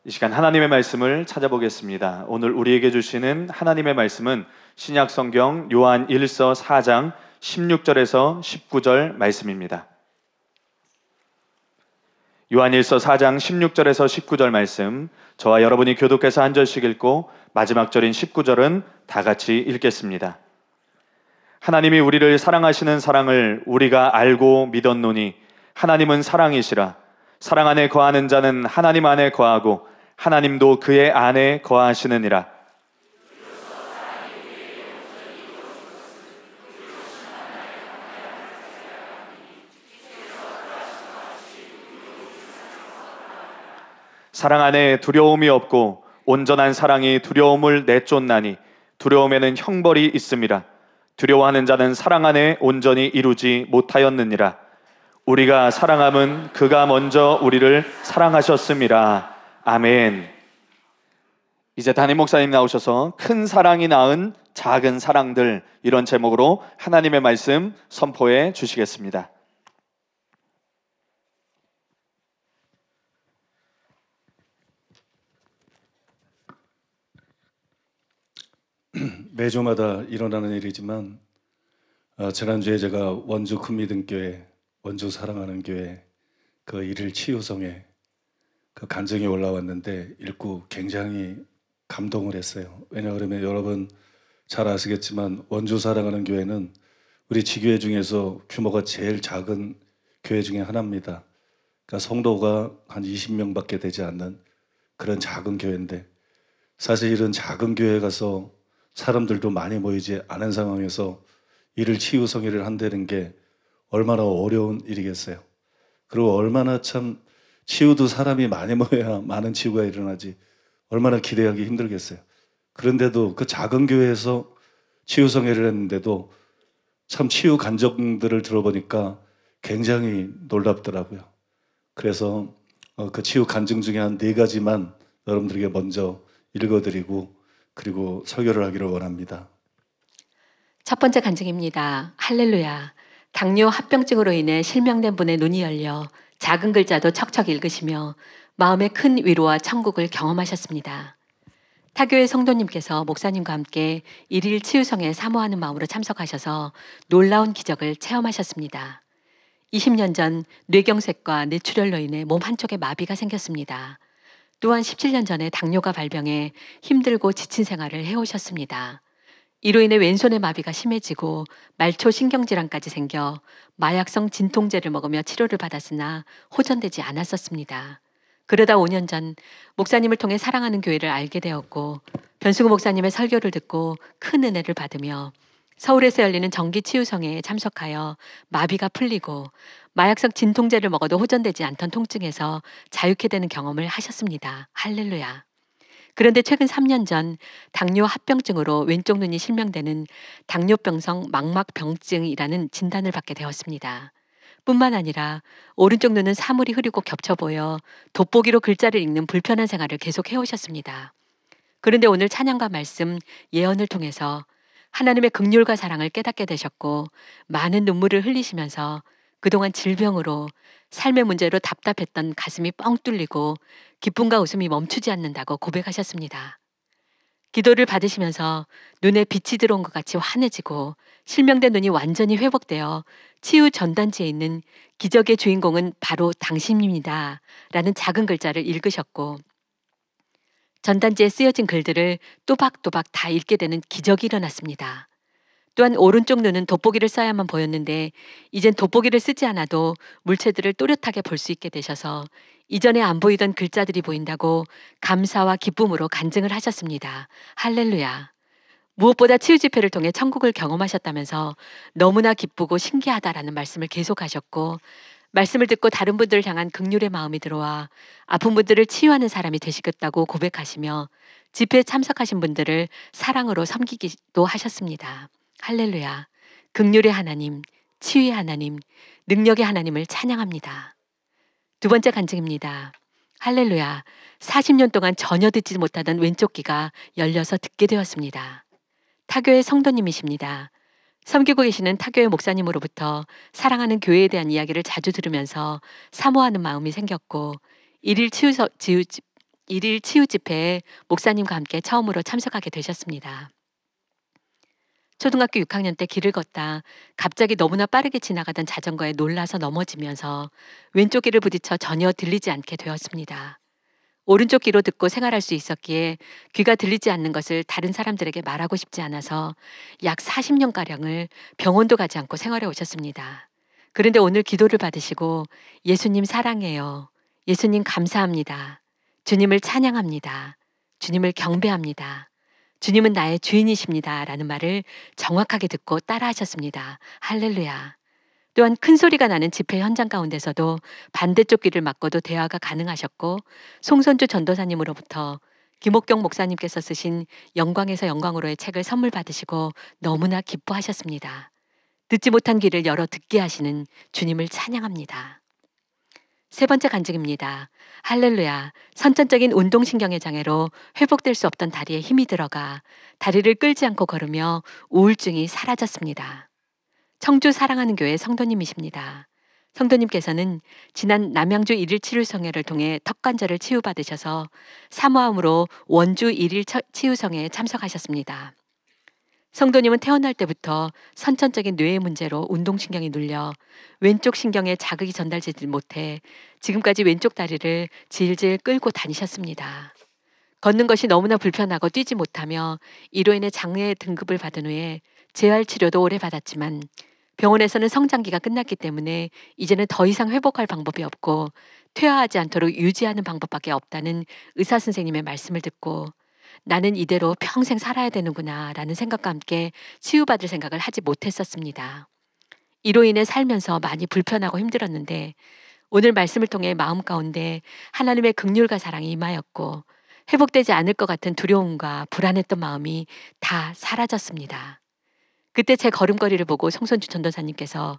이 시간 하나님의 말씀을 찾아보겠습니다. 오늘 우리에게 주시는 하나님의 말씀은 신약 성경 요한 1서 4장 16절에서 19절 말씀입니다. 요한 1서 4장 16절에서 19절 말씀, 저와 여러분이 교독해서 한 절씩 읽고 마지막 절인 19절은 다 같이 읽겠습니다. 하나님이 우리를 사랑하시는 사랑을 우리가 알고 믿었노니 하나님은 사랑이시라. 사랑 안에 거하는 자는 하나님 안에 거하고 하나님도 그의 안에 거하시느니라. 사랑 안에 두려움이 없고 온전한 사랑이 두려움을 내쫓나니 두려움에는 형벌이 있음이라. 두려워하는 자는 사랑 안에 온전히 이루지 못하였느니라. 우리가 사랑함은 그가 먼저 우리를 사랑하셨음이라. 아멘. 이제 담임 목사님 나오셔서 큰 사랑이 낳은 작은 사랑들, 이런 제목으로 하나님의 말씀 선포해 주시겠습니다. 매주마다 일어나는 일이지만 지난주에 제가 원주 큰미등교회, 원주 사랑하는 교회 그 일일 치유성에 그 간증이 올라왔는데 읽고 굉장히 감동을 했어요. 왜냐하면 여러분 잘 아시겠지만 원주 사랑하는 교회는 우리 지교회 중에서 규모가 제일 작은 교회 중에 하나입니다. 그러니까 성도가 한 20명밖에 되지 않는 그런 작은 교회인데, 사실 이런 작은 교회에 가서 사람들도 많이 모이지 않은 상황에서 이를 치유성회를 한다는 게 얼마나 어려운 일이겠어요. 그리고 얼마나 참 치유도 사람이 많이 모여야 많은 치유가 일어나지 얼마나 기대하기 힘들겠어요. 그런데도 그 작은 교회에서 치유성회를 했는데도 참 치유 간증들을 들어보니까 굉장히 놀랍더라고요. 그래서 그 치유 간증 중에 한 4가지만 여러분들에게 먼저 읽어드리고 그리고 설교를 하기를 원합니다. 첫 번째 간증입니다. 할렐루야. 당뇨 합병증으로 인해 실명된 분의 눈이 열려 작은 글자도 척척 읽으시며 마음의 큰 위로와 천국을 경험하셨습니다. 타교의 성도님께서 목사님과 함께 일일 치유성에 사모하는 마음으로 참석하셔서 놀라운 기적을 체험하셨습니다. 20년 전 뇌경색과 뇌출혈로 인해 몸 한쪽에 마비가 생겼습니다. 또한 17년 전에 당뇨가 발병해 힘들고 지친 생활을 해오셨습니다. 이로 인해 왼손의 마비가 심해지고 말초 신경질환까지 생겨 마약성 진통제를 먹으며 치료를 받았으나 호전되지 않았었습니다. 그러다 5년 전 목사님을 통해 사랑하는 교회를 알게 되었고 변승우 목사님의 설교를 듣고 큰 은혜를 받으며 서울에서 열리는 정기치유성회에 참석하여 마비가 풀리고 마약성 진통제를 먹어도 호전되지 않던 통증에서 자유케 되는 경험을 하셨습니다. 할렐루야. 그런데 최근 3년 전 당뇨 합병증으로 왼쪽 눈이 실명되는 당뇨병성 망막병증이라는 진단을 받게 되었습니다. 뿐만 아니라 오른쪽 눈은 사물이 흐리고 겹쳐 보여 돋보기로 글자를 읽는 불편한 생활을 계속 해오셨습니다. 그런데 오늘 찬양과 말씀, 예언을 통해서 하나님의 긍휼과 사랑을 깨닫게 되셨고 많은 눈물을 흘리시면서 그동안 질병으로 삶의 문제로 답답했던 가슴이 뻥 뚫리고 기쁨과 웃음이 멈추지 않는다고 고백하셨습니다. 기도를 받으시면서 눈에 빛이 들어온 것 같이 환해지고 실명된 눈이 완전히 회복되어 치유 전단지에 있는 기적의 주인공은 바로 당신입니다 라는 작은 글자를 읽으셨고 전단지에 쓰여진 글들을 또박또박 다 읽게 되는 기적이 일어났습니다. 또한 오른쪽 눈은 돋보기를 써야만 보였는데 이젠 돋보기를 쓰지 않아도 물체들을 또렷하게 볼 수 있게 되셔서 이전에 안 보이던 글자들이 보인다고 감사와 기쁨으로 간증을 하셨습니다. 할렐루야. 무엇보다 치유 집회를 통해 천국을 경험하셨다면서 너무나 기쁘고 신기하다라는 말씀을 계속하셨고 말씀을 듣고 다른 분들을 향한 긍휼의 마음이 들어와 아픈 분들을 치유하는 사람이 되시겠다고 고백하시며 집회에 참석하신 분들을 사랑으로 섬기기도 하셨습니다. 할렐루야. 긍휼의 하나님, 치유의 하나님, 능력의 하나님을 찬양합니다. 두 번째 간증입니다. 할렐루야. 40년 동안 전혀 듣지 못하던 왼쪽 귀가 열려서 듣게 되었습니다. 타교의 성도님이십니다. 섬기고 계시는 타교의 목사님으로부터 사랑하는 교회에 대한 이야기를 자주 들으면서 사모하는 마음이 생겼고 일일 일일 치유 집회에 목사님과 함께 처음으로 참석하게 되셨습니다. 초등학교 6학년 때 길을 걷다 갑자기 너무나 빠르게 지나가던 자전거에 놀라서 넘어지면서 왼쪽 귀를 부딪혀 전혀 들리지 않게 되었습니다. 오른쪽 귀로 듣고 생활할 수 있었기에 귀가 들리지 않는 것을 다른 사람들에게 말하고 싶지 않아서 약 40년가량을 병원도 가지 않고 생활해 오셨습니다. 그런데 오늘 기도를 받으시고 예수님 사랑해요. 예수님 감사합니다. 주님을 찬양합니다. 주님을 경배합니다. 주님은 나의 주인이십니다. 라는 말을 정확하게 듣고 따라하셨습니다. 할렐루야. 또한 큰 소리가 나는 집회 현장 가운데서도 반대쪽 귀를 막고도 대화가 가능하셨고 송선주 전도사님으로부터 김옥경 목사님께서 쓰신 영광에서 영광으로의 책을 선물 받으시고 너무나 기뻐하셨습니다. 듣지 못한 귀를 열어 듣게 하시는 주님을 찬양합니다. 세 번째 간증입니다. 할렐루야. 선천적인 운동신경의 장애로 회복될 수 없던 다리에 힘이 들어가 다리를 끌지 않고 걸으며 우울증이 사라졌습니다. 청주 사랑하는 교회 성도님이십니다. 성도님께서는 지난 남양주 일일 치유성회를 통해 턱관절을 치유받으셔서 사모함으로 원주 일일 치유성회에 참석하셨습니다. 성도님은 태어날 때부터 선천적인 뇌의 문제로 운동신경이 눌려 왼쪽 신경에 자극이 전달되지 못해 지금까지 왼쪽 다리를 질질 끌고 다니셨습니다. 걷는 것이 너무나 불편하고 뛰지 못하며 이로 인해 장애 등급을 받은 후에 재활 치료도 오래 받았지만 병원에서는 성장기가 끝났기 때문에 이제는 더 이상 회복할 방법이 없고 퇴화하지 않도록 유지하는 방법밖에 없다는 의사 선생님의 말씀을 듣고 나는 이대로 평생 살아야 되는구나 라는 생각과 함께 치유받을 생각을 하지 못했었습니다. 이로 인해 살면서 많이 불편하고 힘들었는데 오늘 말씀을 통해 마음 가운데 하나님의 긍휼과 사랑이 임하였고 회복되지 않을 것 같은 두려움과 불안했던 마음이 다 사라졌습니다. 그때 제 걸음걸이를 보고 송선주 전도사님께서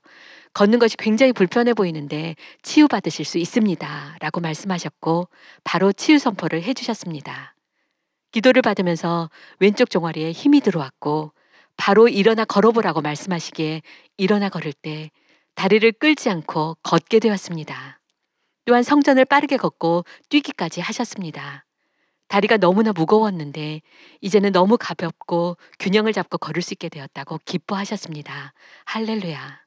걷는 것이 굉장히 불편해 보이는데 치유받으실 수 있습니다 라고 말씀하셨고 바로 치유 선포를 해주셨습니다. 기도를 받으면서 왼쪽 종아리에 힘이 들어왔고 바로 일어나 걸어보라고 말씀하시기에 일어나 걸을 때 다리를 끌지 않고 걷게 되었습니다. 또한 성전을 빠르게 걷고 뛰기까지 하셨습니다. 다리가 너무나 무거웠는데 이제는 너무 가볍고 균형을 잡고 걸을 수 있게 되었다고 기뻐하셨습니다. 할렐루야.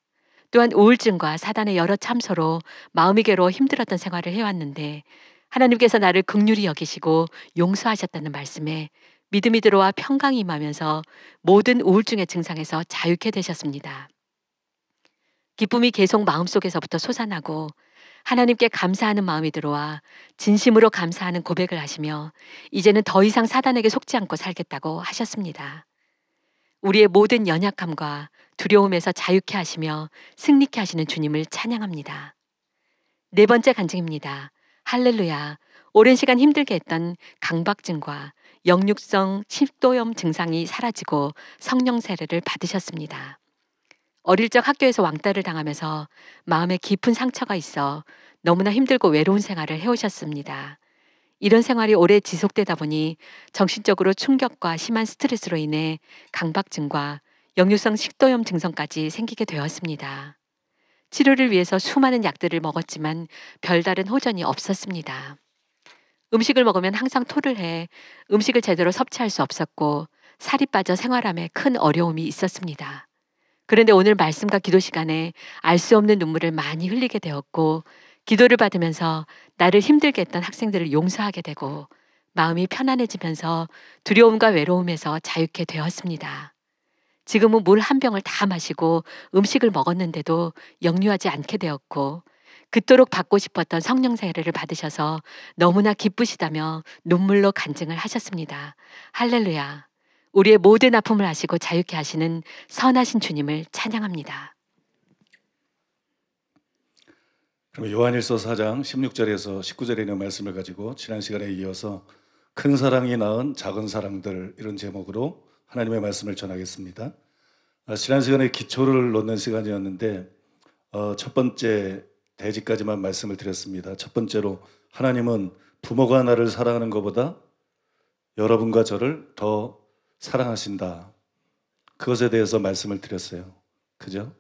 또한 우울증과 사단의 여러 참소로 마음이 괴로워 힘들었던 생활을 해왔는데 하나님께서 나를 긍휼히 여기시고 용서하셨다는 말씀에 믿음이 들어와 평강이 임하면서 모든 우울증의 증상에서 자유케 되셨습니다. 기쁨이 계속 마음속에서부터 솟아나고 하나님께 감사하는 마음이 들어와 진심으로 감사하는 고백을 하시며 이제는 더 이상 사단에게 속지 않고 살겠다고 하셨습니다. 우리의 모든 연약함과 두려움에서 자유케 하시며 승리케 하시는 주님을 찬양합니다. 네 번째 간증입니다. 할렐루야. 오랜 시간 힘들게 했던 강박증과 역류성 식도염 증상이 사라지고 성령 세례를 받으셨습니다. 어릴 적 학교에서 왕따를 당하면서 마음에 깊은 상처가 있어 너무나 힘들고 외로운 생활을 해오셨습니다. 이런 생활이 오래 지속되다 보니 정신적으로 충격과 심한 스트레스로 인해 강박증과 역류성 식도염 증상까지 생기게 되었습니다. 치료를 위해서 수많은 약들을 먹었지만 별다른 호전이 없었습니다. 음식을 먹으면 항상 토를 해 음식을 제대로 섭취할 수 없었고 살이 빠져 생활함에 큰 어려움이 있었습니다. 그런데 오늘 말씀과 기도 시간에 알 수 없는 눈물을 많이 흘리게 되었고 기도를 받으면서 나를 힘들게 했던 학생들을 용서하게 되고 마음이 편안해지면서 두려움과 외로움에서 자유케 되었습니다. 지금은 물 한 병을 다 마시고 음식을 먹었는데도 역류하지 않게 되었고 그토록 받고 싶었던 성령 세례를 받으셔서 너무나 기쁘시다며 눈물로 간증을 하셨습니다. 할렐루야. 우리의 모든 아픔을 아시고 자유케 하시는 선하신 주님을 찬양합니다. 그럼 요한일서 4장 16절에서 19절에 있는 말씀을 가지고 지난 시간에 이어서 큰 사랑이 낳은 작은 사랑들 이런 제목으로 하나님의 말씀을 전하겠습니다. 지난 시간에 기초를 놓는 시간이었는데 첫 번째 대지까지만 말씀을 드렸습니다. 첫 번째로 하나님은 부모가 나를 사랑하는 것보다 여러분과 저를 더 사랑하신다. 그것에 대해서 말씀을 드렸어요. 그죠?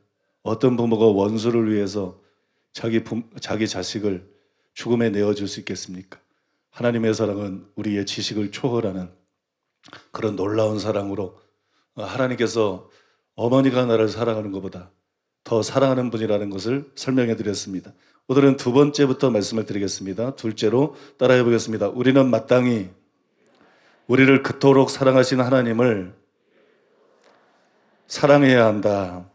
어떤 부모가 원수를 위해서 자기 자식을 죽음에 내어줄 수 있겠습니까? 하나님의 사랑은 우리의 지식을 초월하는 그런 놀라운 사랑으로 하나님께서 어머니가 나를 사랑하는 것보다 더 사랑하는 분이라는 것을 설명해 드렸습니다. 오늘은 두 번째부터 말씀을 드리겠습니다. 둘째로 따라해 보겠습니다. 우리는 마땅히 우리를 그토록 사랑하신 하나님을 사랑해야 한다.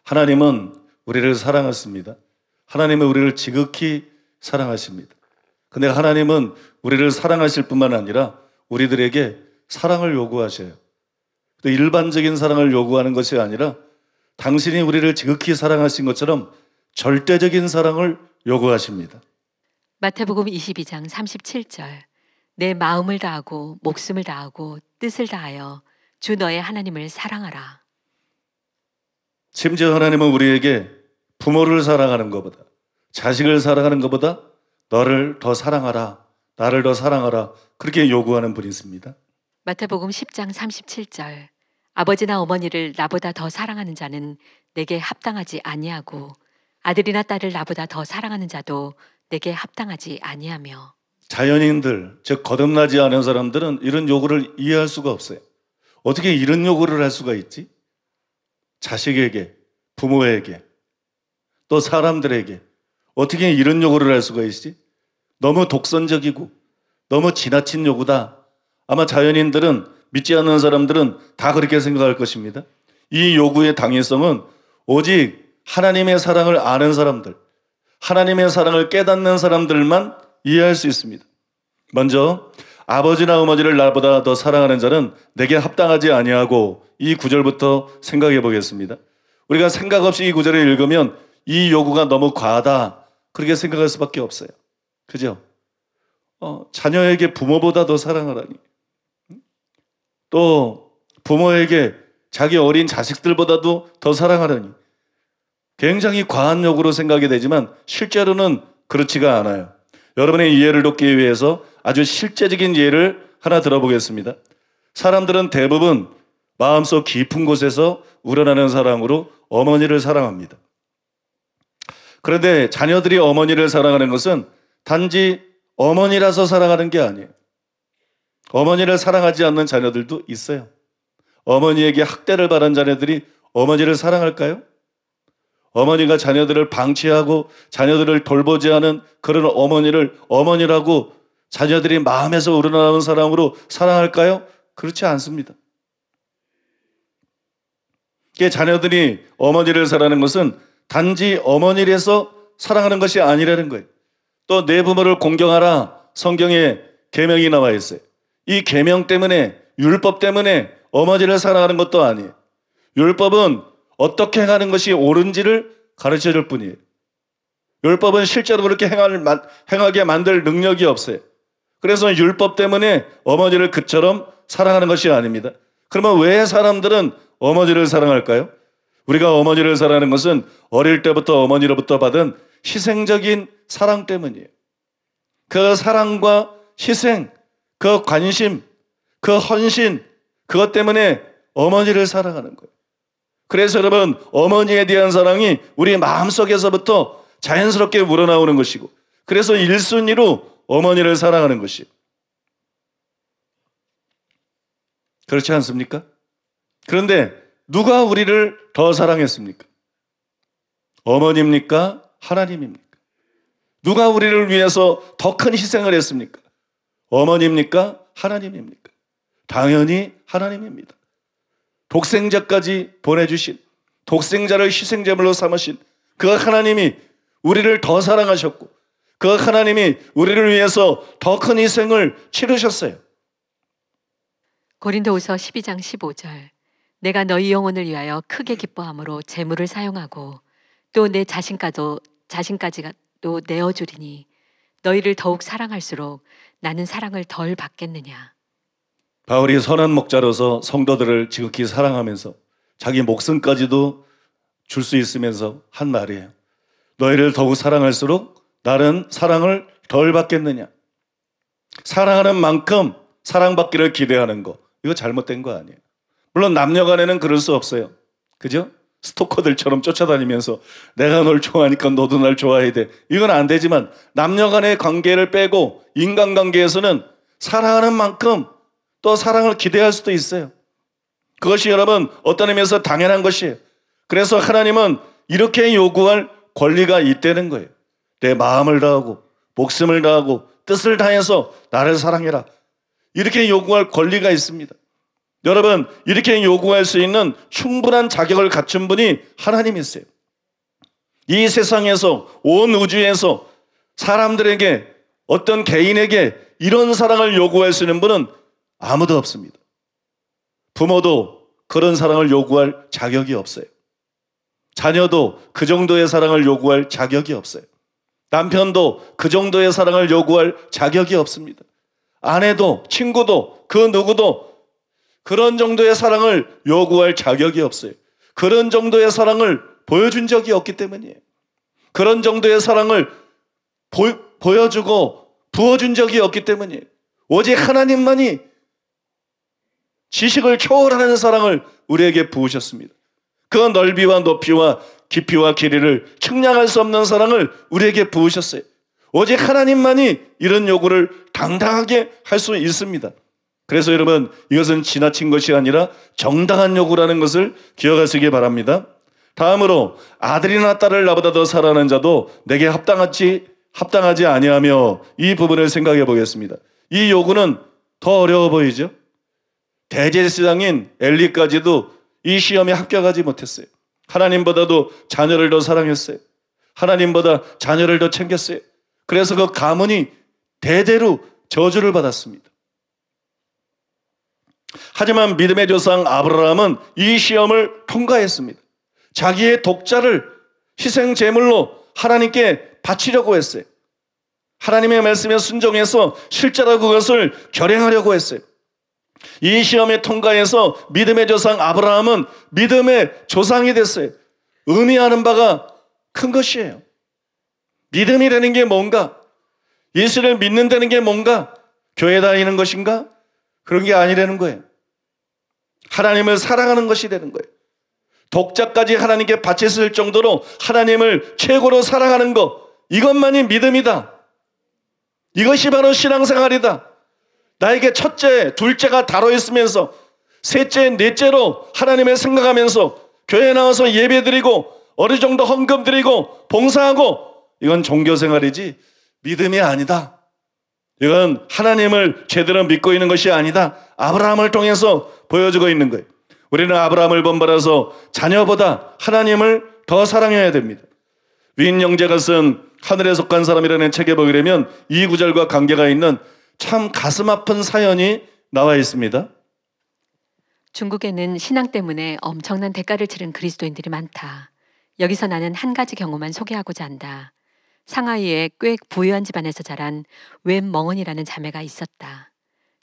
하나님은 우리를 사랑하십니다. 하나님은 우리를 지극히 사랑하십니다. 근데 하나님은 우리를 사랑하실 뿐만 아니라 우리들에게 사랑을 요구하셔요. 또 일반적인 사랑을 요구하는 것이 아니라 당신이 우리를 지극히 사랑하신 것처럼 절대적인 사랑을 요구하십니다. 마태복음 22장 37절. 내 마음을 다하고 목숨을 다하고 뜻을 다하여 주 너의 하나님을 사랑하라. 심지어 하나님은 우리에게 부모를 사랑하는 것보다, 자식을 사랑하는 것보다 너를 더 사랑하라, 나를 더 사랑하라, 그렇게 요구하는 분이 있습니다. 마태복음 10장 37절. 아버지나 어머니를 나보다 더 사랑하는 자는 내게 합당하지 아니하고 아들이나 딸을 나보다 더 사랑하는 자도 내게 합당하지 아니하며. 자연인들, 즉 거듭나지 않은 사람들은 이런 요구를 이해할 수가 없어요. 어떻게 이런 요구를 할 수가 있지? 자식에게, 부모에게, 또 사람들에게 어떻게 이런 요구를 할 수가 있지? 너무 독선적이고 너무 지나친 요구다. 아마 자연인들은, 믿지 않는 사람들은 다 그렇게 생각할 것입니다. 이 요구의 당위성은 오직 하나님의 사랑을 아는 사람들, 하나님의 사랑을 깨닫는 사람들만 이해할 수 있습니다. 먼저 아버지나 어머니를 나보다 더 사랑하는 자는 내게 합당하지 아니하고, 이 구절부터 생각해 보겠습니다. 우리가 생각 없이 이 구절을 읽으면 이 요구가 너무 과하다, 그렇게 생각할 수밖에 없어요. 그죠? 자녀에게 부모보다 더 사랑하라니, 또 부모에게 자기 어린 자식들보다도 더 사랑하라니, 굉장히 과한 요구로 생각이 되지만 실제로는 그렇지가 않아요. 여러분의 이해를 돕기 위해서 아주 실제적인 예를 하나 들어보겠습니다. 사람들은 대부분 마음속 깊은 곳에서 우러나는 사랑으로 어머니를 사랑합니다. 그런데 자녀들이 어머니를 사랑하는 것은 단지 어머니라서 사랑하는 게 아니에요. 어머니를 사랑하지 않는 자녀들도 있어요. 어머니에게 학대를 받은 자녀들이 어머니를 사랑할까요? 어머니가 자녀들을 방치하고 자녀들을 돌보지 않은 그런 어머니를 어머니라고 자녀들이 마음에서 우러나오는 사랑으로 사랑할까요? 그렇지 않습니다. 자녀들이 어머니를 사랑하는 것은 단지 어머니라서 사랑하는 것이 아니라는 거예요. 또 내 부모를 공경하라, 성경에 계명이 나와 있어요. 이 계명 때문에, 율법 때문에 어머니를 사랑하는 것도 아니에요. 율법은 어떻게 행하는 것이 옳은지를 가르쳐 줄 뿐이에요. 율법은 실제로 그렇게 행하게 만들 능력이 없어요. 그래서 율법 때문에 어머니를 그처럼 사랑하는 것이 아닙니다. 그러면 왜 사람들은 어머니를 사랑할까요? 우리가 어머니를 사랑하는 것은 어릴 때부터 어머니로부터 받은 희생적인 사랑 때문이에요. 그 사랑과 희생, 그 관심, 그 헌신, 그것 때문에 어머니를 사랑하는 거예요. 그래서 여러분, 어머니에 대한 사랑이 우리 마음속에서부터 자연스럽게 우러나오는 것이고, 그래서 1순위로 어머니를 사랑하는 것이에요. 그렇지 않습니까? 그런데 누가 우리를 더 사랑했습니까? 어머니입니까? 하나님입니까? 누가 우리를 위해서 더 큰 희생을 했습니까? 어머니입니까? 하나님입니까? 당연히 하나님입니다. 독생자까지 보내주신, 독생자를 희생제물로 삼으신 그 하나님이 우리를 더 사랑하셨고, 그 하나님이 우리를 위해서 더 큰 희생을 치르셨어요. 고린도후서 12장 15절. 내가 너희 영혼을 위하여 크게 기뻐함으로 재물을 사용하고 또 내 자신까지도 내어주리니 너희를 더욱 사랑할수록 나는 사랑을 덜 받겠느냐. 바울이 선한 목자로서 성도들을 지극히 사랑하면서 자기 목숨까지도 줄 수 있으면서 한 말이에요. 너희를 더욱 사랑할수록 나는 사랑을 덜 받겠느냐. 사랑하는 만큼 사랑받기를 기대하는 거, 이거 잘못된 거 아니에요. 물론 남녀 간에는 그럴 수 없어요. 그죠? 스토커들처럼 쫓아다니면서 내가 널 좋아하니까 너도 날 좋아해야 돼. 이건 안 되지만 남녀 간의 관계를 빼고 인간관계에서는 사랑하는 만큼 또 사랑을 기대할 수도 있어요. 그것이 여러분 어떤 의미에서 당연한 것이에요. 그래서 하나님은 이렇게 요구할 권리가 있다는 거예요. 내 마음을 다하고 목숨을 다하고 뜻을 다해서 나를 사랑해라. 이렇게 요구할 권리가 있습니다. 여러분 이렇게 요구할 수 있는 충분한 자격을 갖춘 분이 하나님이세요. 이 세상에서 온 우주에서 사람들에게 어떤 개인에게 이런 사랑을 요구할 수 있는 분은 아무도 없습니다. 부모도 그런 사랑을 요구할 자격이 없어요. 자녀도 그 정도의 사랑을 요구할 자격이 없어요. 남편도 그 정도의 사랑을 요구할 자격이 없습니다. 아내도 친구도 그 누구도 그런 정도의 사랑을 요구할 자격이 없어요. 그런 정도의 사랑을 보여준 적이 없기 때문이에요. 그런 정도의 사랑을 보여주고 부어준 적이 없기 때문이에요. 오직 하나님만이 지식을 초월하는 사랑을 우리에게 부으셨습니다. 그 넓이와 높이와 깊이와 길이를 측량할 수 없는 사랑을 우리에게 부으셨어요. 오직 하나님만이 이런 요구를 당당하게 할 수 있습니다. 그래서 여러분 이것은 지나친 것이 아니라 정당한 요구라는 것을 기억하시기 바랍니다. 다음으로 아들이나 딸을 나보다 더 사랑하는 자도 내게 합당하지 아니하며, 이 부분을 생각해 보겠습니다. 이 요구는 더 어려워 보이죠? 대제사장인 엘리까지도 이 시험에 합격하지 못했어요. 하나님보다도 자녀를 더 사랑했어요. 하나님보다 자녀를 더 챙겼어요. 그래서 그 가문이 대대로 저주를 받았습니다. 하지만 믿음의 조상 아브라함은 이 시험을 통과했습니다. 자기의 독자를 희생 제물로 하나님께 바치려고 했어요. 하나님의 말씀에 순종해서 실제로 그것을 결행하려고 했어요. 이 시험에 통과해서 믿음의 조상 아브라함은 믿음의 조상이 됐어요. 의미하는 바가 큰 것이에요. 믿음이라는 게 뭔가? 예수를 믿는다는 게 뭔가? 교회 다니는 것인가? 그런 게 아니라는 거예요. 하나님을 사랑하는 것이 되는 거예요. 독자까지 하나님께 바쳤을 정도로 하나님을 최고로 사랑하는 것, 이것만이 믿음이다. 이것이 바로 신앙생활이다. 나에게 첫째, 둘째가 다뤄있으면서 셋째, 넷째로 하나님을 생각하면서 교회에 나와서 예배드리고 어느 정도 헌금 드리고 봉사하고, 이건 종교생활이지 믿음이 아니다. 이건 하나님을 제대로 믿고 있는 것이 아니다. 아브라함을 통해서 보여주고 있는 거예요. 우리는 아브라함을 본받아서 자녀보다 하나님을 더 사랑해야 됩니다. 위인 영재가 쓴 하늘에 속한 사람이라는 책에 보게 되면 이 구절과 관계가 있는 참 가슴 아픈 사연이 나와 있습니다. 중국에는 신앙 때문에 엄청난 대가를 치른 그리스도인들이 많다. 여기서 나는 한 가지 경우만 소개하고자 한다. 상하이에 꽤 부유한 집안에서 자란 웬 멍언이라는 자매가 있었다.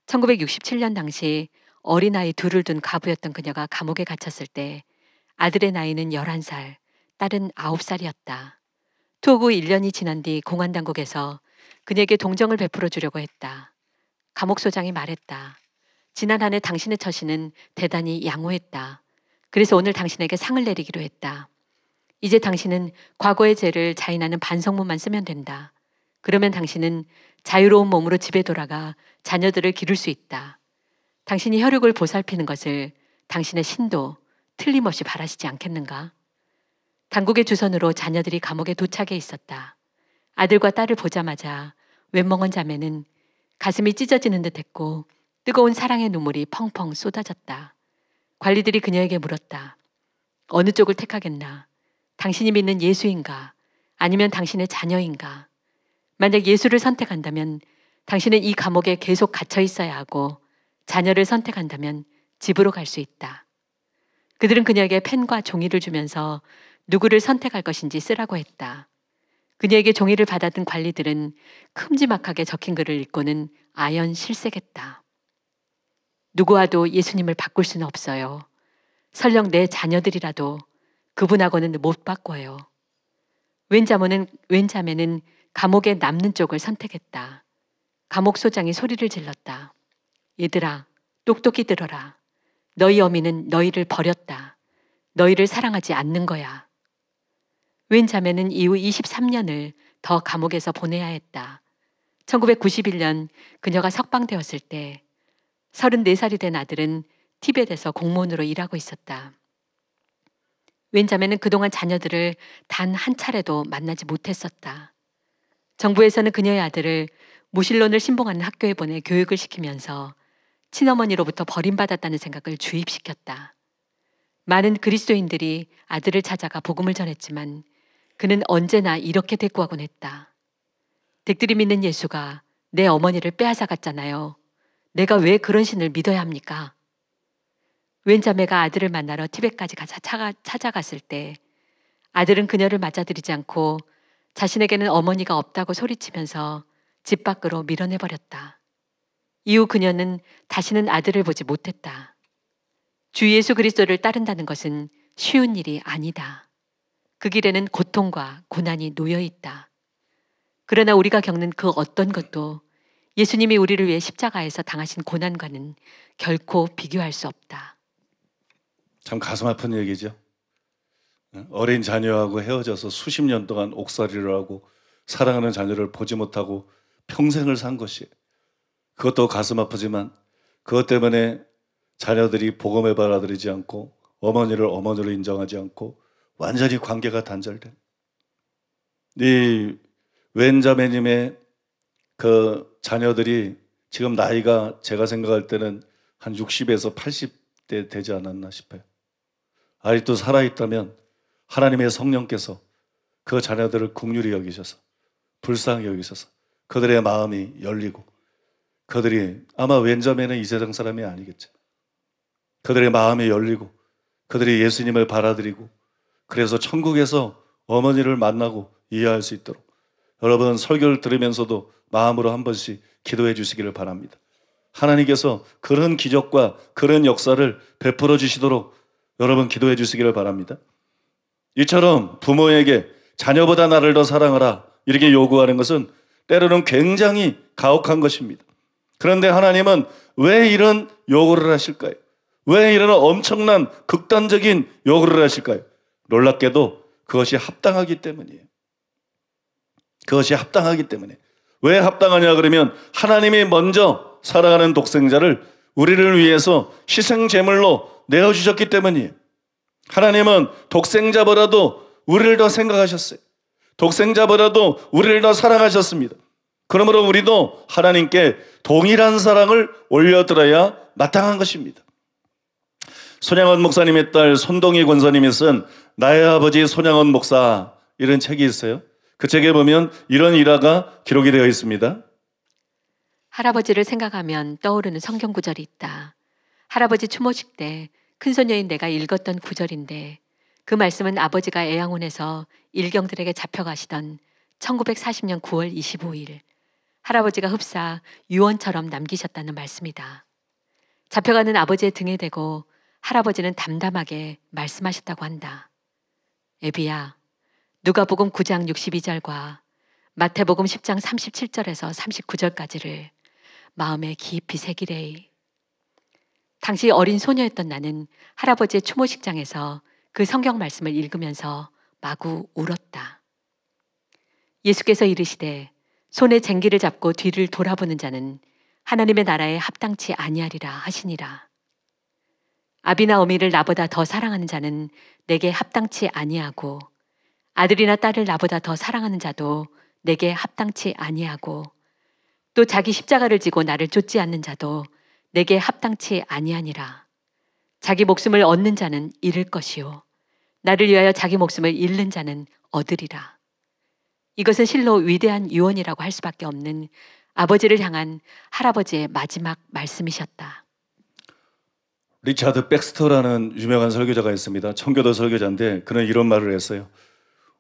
1967년 당시 어린아이 둘을 둔 가부였던 그녀가 감옥에 갇혔을 때 아들의 나이는 11살, 딸은 9살이었다. 투옥 후 1년이 지난 뒤 공안당국에서 그녀에게 동정을 베풀어 주려고 했다. 감옥소장이 말했다. 지난 한 해 당신의 처신은 대단히 양호했다. 그래서 오늘 당신에게 상을 내리기로 했다. 이제 당신은 과거의 죄를 자인하는 반성문만 쓰면 된다. 그러면 당신은 자유로운 몸으로 집에 돌아가 자녀들을 기를 수 있다. 당신이 혈육을 보살피는 것을 당신의 신도 틀림없이 바라시지 않겠는가? 당국의 주선으로 자녀들이 감옥에 도착해 있었다. 아들과 딸을 보자마자 웬멍한 자매는 가슴이 찢어지는 듯 했고 뜨거운 사랑의 눈물이 펑펑 쏟아졌다. 관리들이 그녀에게 물었다. 어느 쪽을 택하겠나? 당신이 믿는 예수인가? 아니면 당신의 자녀인가? 만약 예수를 선택한다면 당신은 이 감옥에 계속 갇혀 있어야 하고, 자녀를 선택한다면 집으로 갈 수 있다. 그들은 그녀에게 펜과 종이를 주면서 누구를 선택할 것인지 쓰라고 했다. 그녀에게 종이를 받아든 관리들은 큼지막하게 적힌 글을 읽고는 아연 실색했다. 누구와도 예수님을 바꿀 수는 없어요. 설령 내 자녀들이라도 그분하고는 못 바꿔요. 웬 자매는 감옥에 남는 쪽을 선택했다. 감옥소장이 소리를 질렀다. 얘들아, 똑똑히 들어라. 너희 어미는 너희를 버렸다. 너희를 사랑하지 않는 거야. 웬 자매는 이후 23년을 더 감옥에서 보내야 했다. 1991년 그녀가 석방되었을 때 34살이 된 아들은 티벳에서 공무원으로 일하고 있었다. 웬 자매는 그동안 자녀들을 단 한 차례도 만나지 못했었다. 정부에서는 그녀의 아들을 무신론을 신봉하는 학교에 보내 교육을 시키면서 친어머니로부터 버림받았다는 생각을 주입시켰다. 많은 그리스도인들이 아들을 찾아가 복음을 전했지만 그는 언제나 이렇게 대꾸하곤 했다. 댁들이 믿는 예수가 내 어머니를 빼앗아갔잖아요. 내가 왜 그런 신을 믿어야 합니까? 웬 자매가 아들을 만나러 티벳까지 찾아갔을 때 아들은 그녀를 맞아들이지 않고 자신에게는 어머니가 없다고 소리치면서 집 밖으로 밀어내버렸다. 이후 그녀는 다시는 아들을 보지 못했다. 주 예수 그리스도를 따른다는 것은 쉬운 일이 아니다. 그 길에는 고통과 고난이 놓여 있다. 그러나 우리가 겪는 그 어떤 것도 예수님이 우리를 위해 십자가에서 당하신 고난과는 결코 비교할 수 없다. 참 가슴 아픈 얘기죠. 어린 자녀하고 헤어져서 수십 년 동안 옥살이를 하고 사랑하는 자녀를 보지 못하고 평생을 산 것이, 그것도 가슴 아프지만 그것 때문에 자녀들이 복음을 받아들이지 않고 어머니를 어머니로 인정하지 않고 완전히 관계가 단절된 이 웬자매님의 그 자녀들이 지금 나이가 제가 생각할 때는 한 60에서 80대 되지 않았나 싶어요. 아직도 살아있다면 하나님의 성령께서 그 자녀들을 긍휼히 여기셔서 불쌍히 여기셔서 그들의 마음이 열리고, 그들이 아마 웬자매는 이 세상 사람이 아니겠죠. 그들의 마음이 열리고 그들이 예수님을 받아들이고 그래서 천국에서 어머니를 만나고 이해할 수 있도록 여러분 설교를 들으면서도 마음으로 한 번씩 기도해 주시기를 바랍니다. 하나님께서 그런 기적과 그런 역사를 베풀어 주시도록 여러분 기도해 주시기를 바랍니다. 이처럼 부모에게 자녀보다 나를 더 사랑하라 이렇게 요구하는 것은 때로는 굉장히 가혹한 것입니다. 그런데 하나님은 왜 이런 요구를 하실까요? 왜 이런 엄청난 극단적인 요구를 하실까요? 놀랍게도 그것이 합당하기 때문이에요. 그것이 합당하기 때문에. 왜 합당하냐 그러면 하나님이 먼저 사랑하는 독생자를 우리를 위해서 희생제물로 내어주셨기 때문이에요. 하나님은 독생자보다도 우리를 더 생각하셨어요. 독생자보다도 우리를 더 사랑하셨습니다. 그러므로 우리도 하나님께 동일한 사랑을 올려드려야 마땅한 것입니다. 손양원 목사님의 딸 손동희 권사님이 쓴 나의 아버지 손양원 목사 이런 책이 있어요. 그 책에 보면 이런 일화가 기록이 되어 있습니다. 할아버지를 생각하면 떠오르는 성경 구절이 있다. 할아버지 추모식 때 큰손녀인 내가 읽었던 구절인데 그 말씀은 아버지가 애양원에서 일경들에게 잡혀가시던 1940년 9월 25일 할아버지가 흡사 유언처럼 남기셨다는 말씀이다. 잡혀가는 아버지의 등에 대고 할아버지는 담담하게 말씀하셨다고 한다. 애비야, 누가복음 9장 62절과 마태복음 10장 37절에서 39절까지를 마음에 깊이 새기래이. 당시 어린 소녀였던 나는 할아버지의 추모식장에서 그 성경 말씀을 읽으면서 마구 울었다. 예수께서 이르시되 손에 쟁기를 잡고 뒤를 돌아보는 자는 하나님의 나라에 합당치 아니하리라 하시니라. 아비나 어미를 나보다 더 사랑하는 자는 내게 합당치 아니하고 아들이나 딸을 나보다 더 사랑하는 자도 내게 합당치 아니하고 또 자기 십자가를 지고 나를 쫓지 않는 자도 내게 합당치 아니하니라. 자기 목숨을 얻는 자는 잃을 것이요 나를 위하여 자기 목숨을 잃는 자는 얻으리라. 이것은 실로 위대한 유언이라고 할 수밖에 없는 아버지를 향한 할아버지의 마지막 말씀이셨다. 리차드 백스터라는 유명한 설교자가 있습니다. 청교도 설교자인데 그는 이런 말을 했어요.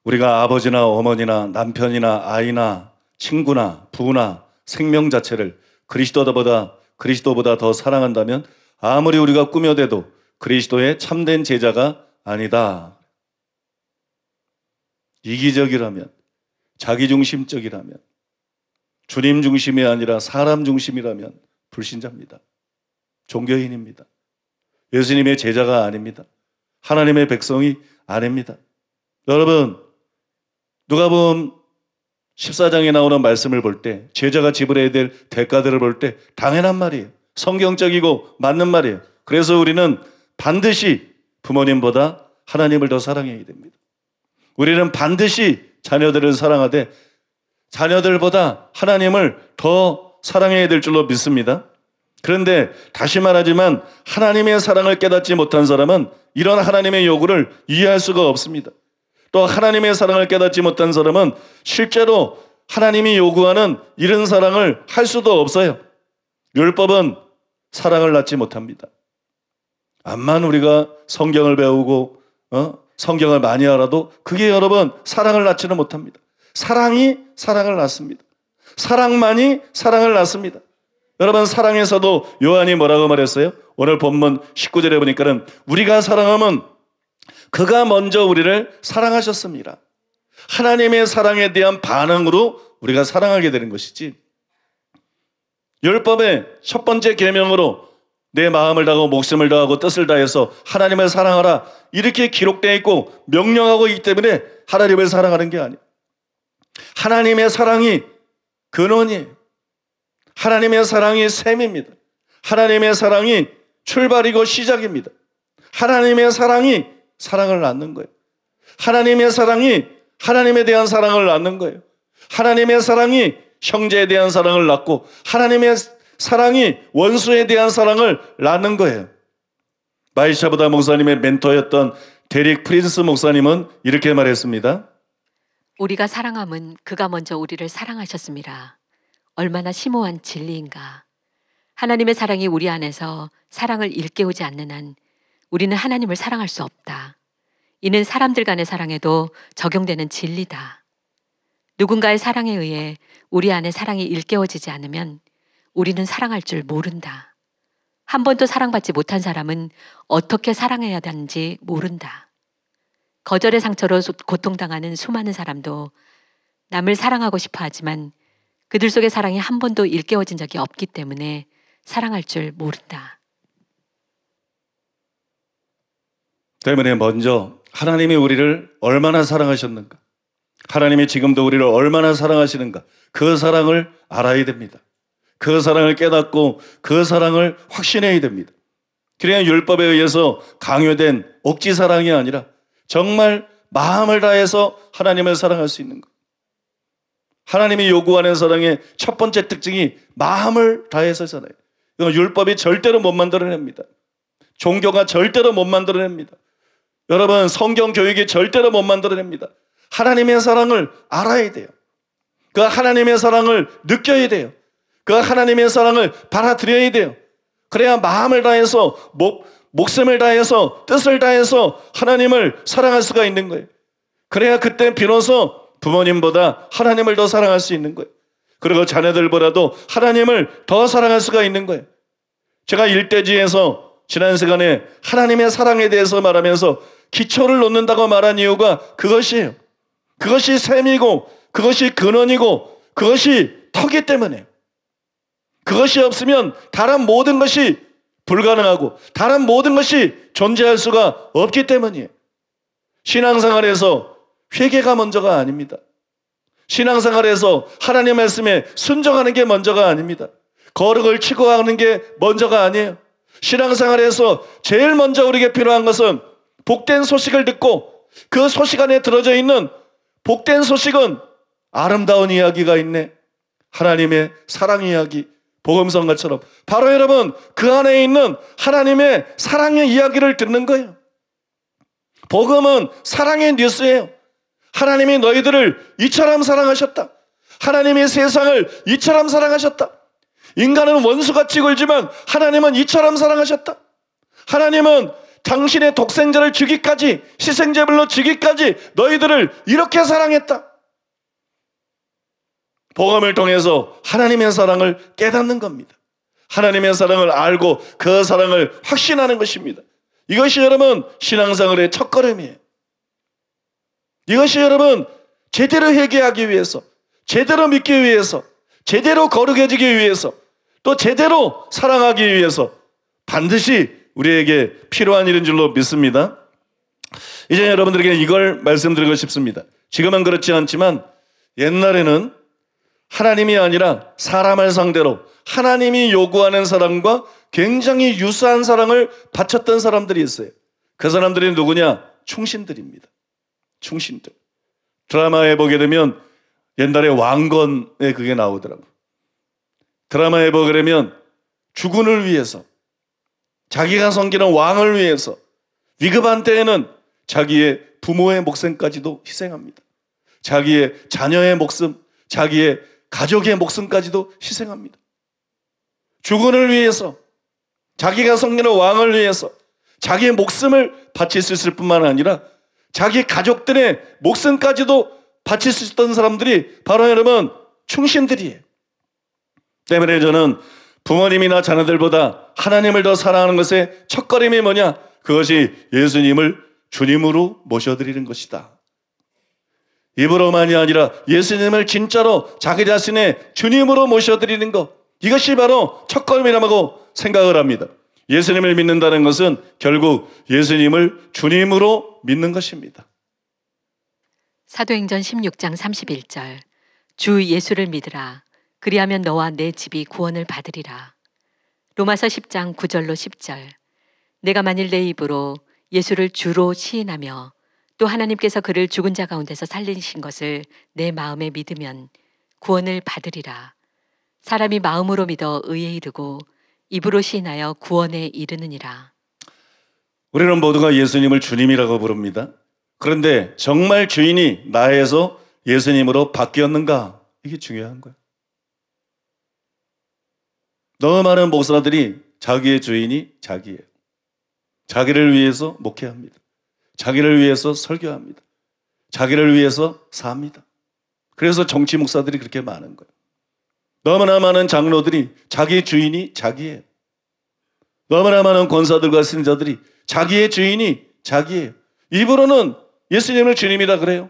우리가 아버지나 어머니나 남편이나 아이나 친구나 부나 생명 자체를 그리스도보다 더 사랑한다면 아무리 우리가 꾸며대도 그리스도의 참된 제자가 아니다. 이기적이라면, 자기중심적이라면, 주님 중심이 아니라 사람 중심이라면 불신자입니다. 종교인입니다. 예수님의 제자가 아닙니다. 하나님의 백성이 아닙니다. 여러분, 누가복음 14장에 나오는 말씀을 볼 때, 제자가 지불해야 될 대가들을 볼 때 당연한 말이에요. 성경적이고 맞는 말이에요. 그래서 우리는 반드시 부모님보다 하나님을 더 사랑해야 됩니다. 우리는 반드시 자녀들을 사랑하되 자녀들보다 하나님을 더 사랑해야 될 줄로 믿습니다. 그런데 다시 말하지만 하나님의 사랑을 깨닫지 못한 사람은 이런 하나님의 요구를 이해할 수가 없습니다. 또 하나님의 사랑을 깨닫지 못한 사람은 실제로 하나님이 요구하는 이런 사랑을 할 수도 없어요. 율법은 사랑을 낳지 못합니다. 암만 우리가 성경을 배우고 성경을 많이 알아도 그게 여러분 사랑을 낳지는 못합니다. 사랑이 사랑을 낳습니다. 사랑만이 사랑을 낳습니다. 여러분, 사랑에서도 요한이 뭐라고 말했어요? 오늘 본문 19절에 보니까는 우리가 사랑하면 그가 먼저 우리를 사랑하셨습니다. 하나님의 사랑에 대한 반응으로 우리가 사랑하게 되는 것이지, 율법의 첫 번째 계명으로 내 마음을 다하고 목숨을 다하고 뜻을 다해서 하나님을 사랑하라 이렇게 기록되어 있고 명령하고 있기 때문에 하나님을 사랑하는 게 아니에요. 하나님의 사랑이 근원이에요. 하나님의 사랑이 샘입니다. 하나님의 사랑이 출발이고 시작입니다. 하나님의 사랑이 사랑을 낳는 거예요. 하나님의 사랑이 하나님에 대한 사랑을 낳는 거예요. 하나님의 사랑이 형제에 대한 사랑을 낳고 하나님의 사랑이 원수에 대한 사랑을 낳는 거예요. 마이샤보다 목사님의 멘토였던 데릭 프린스 목사님은 이렇게 말했습니다. 우리가 사랑함은 그가 먼저 우리를 사랑하셨습니다. 얼마나 심오한 진리인가. 하나님의 사랑이 우리 안에서 사랑을 일깨우지 않는 한 우리는 하나님을 사랑할 수 없다. 이는 사람들 간의 사랑에도 적용되는 진리다. 누군가의 사랑에 의해 우리 안에 사랑이 일깨워지지 않으면 우리는 사랑할 줄 모른다. 한 번도 사랑받지 못한 사람은 어떻게 사랑해야 하는지 모른다. 거절의 상처로 고통당하는 수많은 사람도 남을 사랑하고 싶어 하지만 그들 속의 사랑이 한 번도 일깨워진 적이 없기 때문에 사랑할 줄 모른다. 때문에 먼저 하나님이 우리를 얼마나 사랑하셨는가, 하나님이 지금도 우리를 얼마나 사랑하시는가, 그 사랑을 알아야 됩니다. 그 사랑을 깨닫고 그 사랑을 확신해야 됩니다. 그래야 율법에 의해서 강요된 억지 사랑이 아니라 정말 마음을 다해서 하나님을 사랑할 수 있는 것. 하나님이 요구하는 사랑의 첫 번째 특징이 마음을 다해서잖아요. 이건 율법이 절대로 못 만들어냅니다. 종교가 절대로 못 만들어냅니다. 여러분, 성경 교육이 절대로 못 만들어냅니다. 하나님의 사랑을 알아야 돼요. 그 하나님의 사랑을 느껴야 돼요. 그 하나님의 사랑을 받아들여야 돼요. 그래야 마음을 다해서 목숨을 다해서 뜻을 다해서 하나님을 사랑할 수가 있는 거예요. 그래야 그때 비로소 부모님보다 하나님을 더 사랑할 수 있는 거예요. 그리고 자녀들보다도 하나님을 더 사랑할 수가 있는 거예요. 제가 일대지에서 지난 시간에 하나님의 사랑에 대해서 말하면서 기초를 놓는다고 말한 이유가 그것이에요. 그것이 샘이고 그것이 근원이고 그것이 터기 때문에, 그것이 없으면 다른 모든 것이 불가능하고 다른 모든 것이 존재할 수가 없기 때문이에요. 신앙생활에서 회개가 먼저가 아닙니다. 신앙생활에서 하나님 말씀에 순종하는 게 먼저가 아닙니다. 거룩을 추구하는 게 먼저가 아니에요. 신앙생활에서 제일 먼저 우리에게 필요한 것은 복된 소식을 듣고 그 소식 안에 들어져 있는 복된 소식은 아름다운 이야기가 있네. 하나님의 사랑 이야기, 복음성가처럼 바로 여러분 그 안에 있는 하나님의 사랑의 이야기를 듣는 거예요. 복음은 사랑의 뉴스예요. 하나님이 너희들을 이처럼 사랑하셨다. 하나님이 세상을 이처럼 사랑하셨다. 인간은 원수같이 굴지만 하나님은 이처럼 사랑하셨다. 하나님은 당신의 독생자를 주기까지, 희생제물로 주기까지 너희들을 이렇게 사랑했다. 복음을 통해서 하나님의 사랑을 깨닫는 겁니다. 하나님의 사랑을 알고 그 사랑을 확신하는 것입니다. 이것이 여러분 신앙생활의 첫걸음이에요. 이것이 여러분 제대로 회개하기 위해서, 제대로 믿기 위해서, 제대로 거룩해지기 위해서, 또 제대로 사랑하기 위해서 반드시 우리에게 필요한 일인 줄로 믿습니다. 이제 여러분들에게 이걸 말씀드리고 싶습니다. 지금은 그렇지 않지만 옛날에는 하나님이 아니라 사람을 상대로 하나님이 요구하는 사랑과 굉장히 유사한 사랑을 바쳤던 사람들이 있어요. 그 사람들이 누구냐? 충신들입니다. 충신들. 드라마에 보게 되면 옛날에 왕건에 그게 나오더라고요. 드라마에 보게 되면 주군을 위해서, 자기가 섬기는 왕을 위해서 위급한 때에는 자기의 부모의 목숨까지도 희생합니다. 자기의 자녀의 목숨, 자기의 가족의 목숨까지도 희생합니다. 주군을 위해서, 자기가 섬기는 왕을 위해서 자기의 목숨을 바칠 수 있을 뿐만 아니라 자기 가족들의 목숨까지도 바칠 수 있었던 사람들이 바로 여러분 충신들이에요. 때문에 저는 부모님이나 자녀들보다 하나님을 더 사랑하는 것의 첫걸음이 뭐냐? 그것이 예수님을 주님으로 모셔드리는 것이다. 입으로만이 아니라 예수님을 진짜로 자기 자신의 주님으로 모셔드리는 것, 이것이 바로 첫걸음이라고 생각을 합니다. 예수님을 믿는다는 것은 결국 예수님을 주님으로 믿는 것입니다. 사도행전 16장 31절 주 예수를 믿으라. 그리하면 너와 내 집이 구원을 받으리라. 로마서 10장 9절로 10절 내가 만일 내 입으로 예수를 주로 시인하며 또 하나님께서 그를 죽은 자 가운데서 살리신 것을 내 마음에 믿으면 구원을 받으리라. 사람이 마음으로 믿어 의에 이르고 입으로 시인하여 구원에 이르느니라. 우리는 모두가 예수님을 주님이라고 부릅니다. 그런데 정말 주인이 나에서 예수님으로 바뀌었는가? 이게 중요한 거예요. 너무 많은 목사들이 자기의 주인이 자기예요. 자기를 위해서 목회합니다. 자기를 위해서 설교합니다. 자기를 위해서 삽니다. 그래서 정치 목사들이 그렇게 많은 거예요. 너무나 많은 장로들이 자기 주인이 자기예요. 너무나 많은 권사들과 신자들이 자기의 주인이 자기예요. 입으로는 예수님을 주님이라 그래요.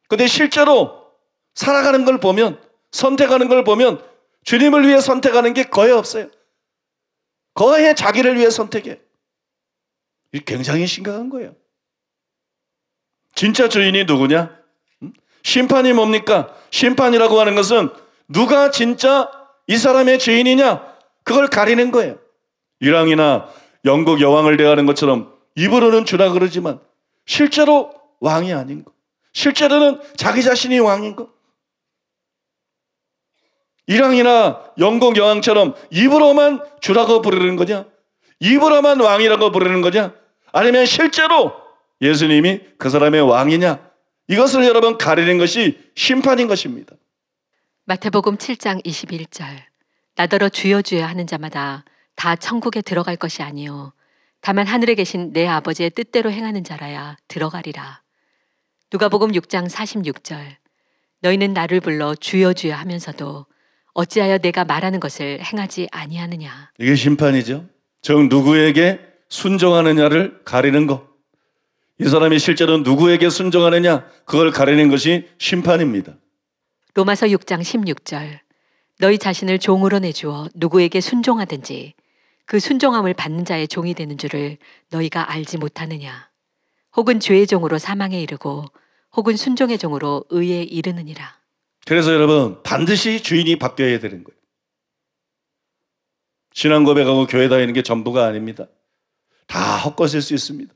근데 실제로 살아가는 걸 보면, 선택하는 걸 보면 주님을 위해 선택하는 게 거의 없어요. 거의 자기를 위해 선택해요. 이게 굉장히 심각한 거예요. 진짜 주인이 누구냐? 심판이 뭡니까? 심판이라고 하는 것은 누가 진짜 이 사람의 주인이냐? 그걸 가리는 거예요. 이랑이나 영국 여왕을 대하는 것처럼 입으로는 주라 그러지만 실제로 왕이 아닌 거. 실제로는 자기 자신이 왕인 거. 이랑이나 영국 여왕처럼 입으로만 주라고 부르는 거냐? 입으로만 왕이라고 부르는 거냐? 아니면 실제로 예수님이 그 사람의 왕이냐? 이것을 여러분 가리는 것이 심판인 것입니다. 마태복음 7장 21절 나더러 주여 주여 하는 자마다 다 천국에 들어갈 것이 아니요 다만 하늘에 계신 내 아버지의 뜻대로 행하는 자라야 들어가리라. 누가복음 6장 46절 너희는 나를 불러 주여 주여 하면서도 어찌하여 내가 말하는 것을 행하지 아니하느냐. 이게 심판이죠. 즉 누구에게 순종하느냐를 가리는 것. 이 사람이 실제로 누구에게 순종하느냐 그걸 가리는 것이 심판입니다. 로마서 6장 16절 너희 자신을 종으로 내주어 누구에게 순종하든지 그 순종함을 받는 자의 종이 되는 줄을 너희가 알지 못하느냐. 혹은 죄의 종으로 사망에 이르고 혹은 순종의 종으로 의에 이르느니라. 그래서 여러분 반드시 주인이 바뀌어야 되는 거예요. 신앙 고백하고 교회 다니는 게 전부가 아닙니다. 다 헛것일 수 있습니다.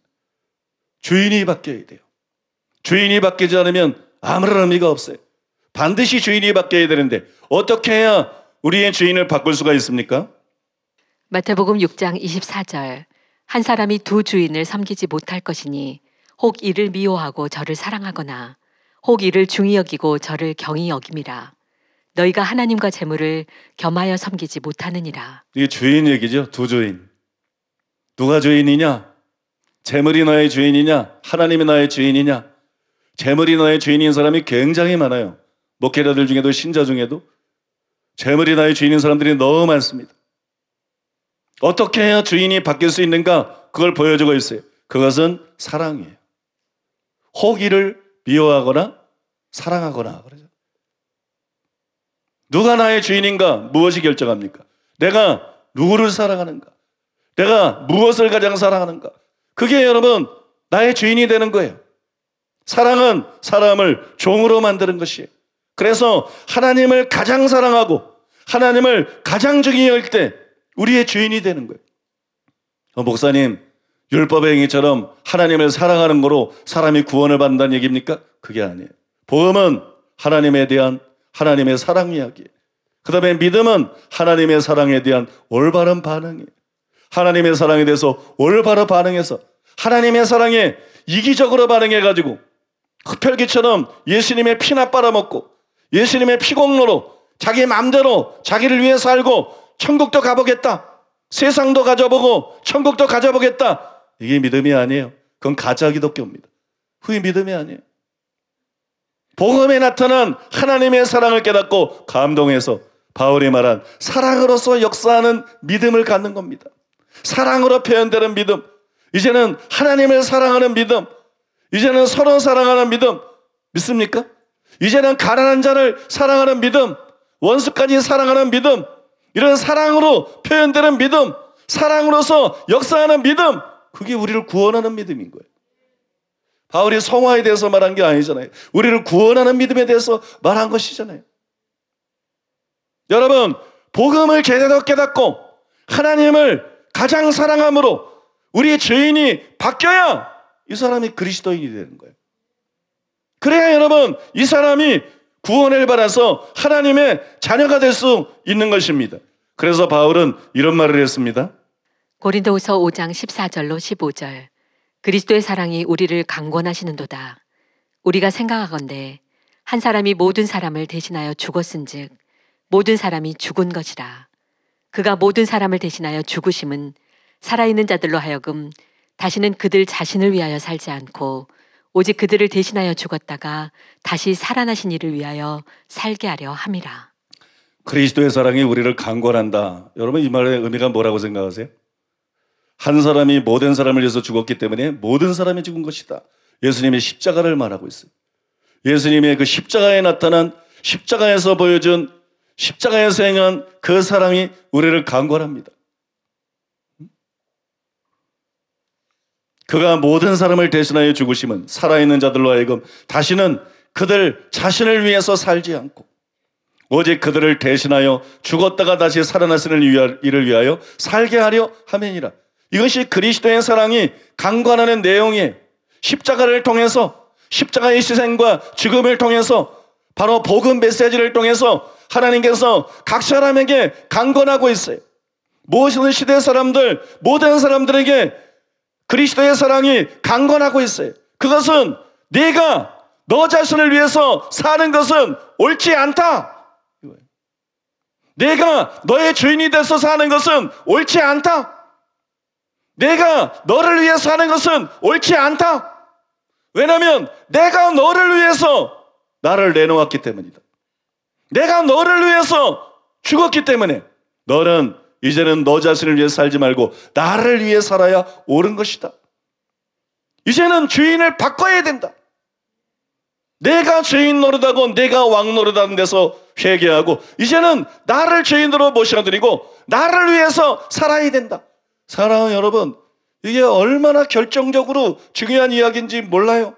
주인이 바뀌어야 돼요. 주인이 바뀌지 않으면 아무런 의미가 없어요. 반드시 주인이 바뀌어야 되는데 어떻게 해야 우리의 주인을 바꿀 수가 있습니까? 마태복음 6장 24절 한 사람이 두 주인을 섬기지 못할 것이니 혹 이를 미워하고 저를 사랑하거나 혹 이를 중히 여기고 저를 경히 여김이라. 너희가 하나님과 재물을 겸하여 섬기지 못하느니라. 이게 주인 얘기죠. 두 주인. 누가 주인이냐? 재물이 너의 주인이냐? 하나님이 너의 주인이냐? 재물이 너의 주인인 사람이 굉장히 많아요. 목회자들 중에도 신자 중에도 재물이 나의 주인인 사람들이 너무 많습니다. 어떻게 해야 주인이 바뀔 수 있는가? 그걸 보여주고 있어요. 그것은 사랑이에요. 혹 이를 미워하거나 사랑하거나 그러죠. 누가 나의 주인인가? 무엇이 결정합니까? 내가 누구를 사랑하는가? 내가 무엇을 가장 사랑하는가? 그게 여러분 나의 주인이 되는 거예요. 사랑은 사람을 종으로 만드는 것이에요. 그래서 하나님을 가장 사랑하고 하나님을 가장 중요할 때 우리의 주인이 되는 거예요. 목사님, 율법의 행위처럼 하나님을 사랑하는 거로 사람이 구원을 받는다는 얘기입니까? 그게 아니에요. 복음은 하나님에 대한 하나님의 사랑 이야기예요. 그 다음에 믿음은 하나님의 사랑에 대한 올바른 반응이에요. 하나님의 사랑에 대해서 올바로 반응해서 하나님의 사랑에 이기적으로 반응해가지고 흡혈귀처럼 예수님의 피나 빨아먹고 예수님의 피공로로 자기 마음대로 자기를 위해 살고 천국도 가보겠다, 세상도 가져보고 천국도 가져보겠다, 이게 믿음이 아니에요. 그건 가짜 기독교입니다. 그게 믿음이 아니에요. 복음에 나타난 하나님의 사랑을 깨닫고 감동해서 바울이 말한 사랑으로서 역사하는 믿음을 갖는 겁니다. 사랑으로 표현되는 믿음, 이제는 하나님을 사랑하는 믿음, 이제는 서로 사랑하는 믿음, 믿습니까? 이제는 가난한 자를 사랑하는 믿음, 원수까지 사랑하는 믿음, 이런 사랑으로 표현되는 믿음, 사랑으로서 역사하는 믿음, 그게 우리를 구원하는 믿음인 거예요. 바울이 성화에 대해서 말한 게 아니잖아요. 우리를 구원하는 믿음에 대해서 말한 것이잖아요. 여러분, 복음을 제대로 깨닫고 하나님을 가장 사랑함으로 우리의 죄인이 바뀌어야 이 사람이 그리스도인이 되는 거예요. 그래야 여러분, 이 사람이 구원을 받아서 하나님의 자녀가 될 수 있는 것입니다. 그래서 바울은 이런 말을 했습니다. 고린도후서 5장 14절로 15절. 그리스도의 사랑이 우리를 강권하시는도다. 우리가 생각하건대 한 사람이 모든 사람을 대신하여 죽었은즉 모든 사람이 죽은 것이라. 그가 모든 사람을 대신하여 죽으심은 살아있는 자들로 하여금 다시는 그들 자신을 위하여 살지 않고 오직 그들을 대신하여 죽었다가 다시 살아나신 이를 위하여 살게 하려 함이라. 그리스도의 사랑이 우리를 강권한다. 여러분, 이 말의 의미가 뭐라고 생각하세요? 한 사람이 모든 사람을 위해서 죽었기 때문에 모든 사람이 죽은 것이다. 예수님의 십자가를 말하고 있어요. 예수님의 그 십자가에 나타난, 십자가에서 보여준, 십자가에서 행한 그 사랑이 우리를 강권합니다. 그가 모든 사람을 대신하여 죽으심은 살아있는 자들로 하여금 다시는 그들 자신을 위해서 살지 않고 오직 그들을 대신하여 죽었다가 다시 살아나시는 이를 위하여 살게 하려 함이니라. 이것이 그리스도의 사랑이 강권하는 내용이에요. 십자가를 통해서, 십자가의 희생과 죽음을 통해서, 바로 복음 메시지를 통해서 하나님께서 각 사람에게 강권하고 있어요. 모든 시대 사람들, 모든 사람들에게 그리스도의 사랑이 강권하고 있어요. 그것은 네가 너 자신을 위해서 사는 것은 옳지 않다. 내가 너의 주인이 돼서 사는 것은 옳지 않다. 내가 너를 위해 사는 것은 옳지 않다. 왜냐하면 내가 너를 위해서 나를 내놓았기 때문이다. 내가 너를 위해서 죽었기 때문에 너는 이제는 너 자신을 위해 살지 말고 나를 위해 살아야 옳은 것이다. 이제는 주인을 바꿔야 된다. 내가 주인 노릇하고 내가 왕 노릇하는 데서 회개하고 이제는 나를 주인으로 모셔드리고 나를 위해서 살아야 된다. 사랑하는 여러분, 이게 얼마나 결정적으로 중요한 이야기인지 몰라요.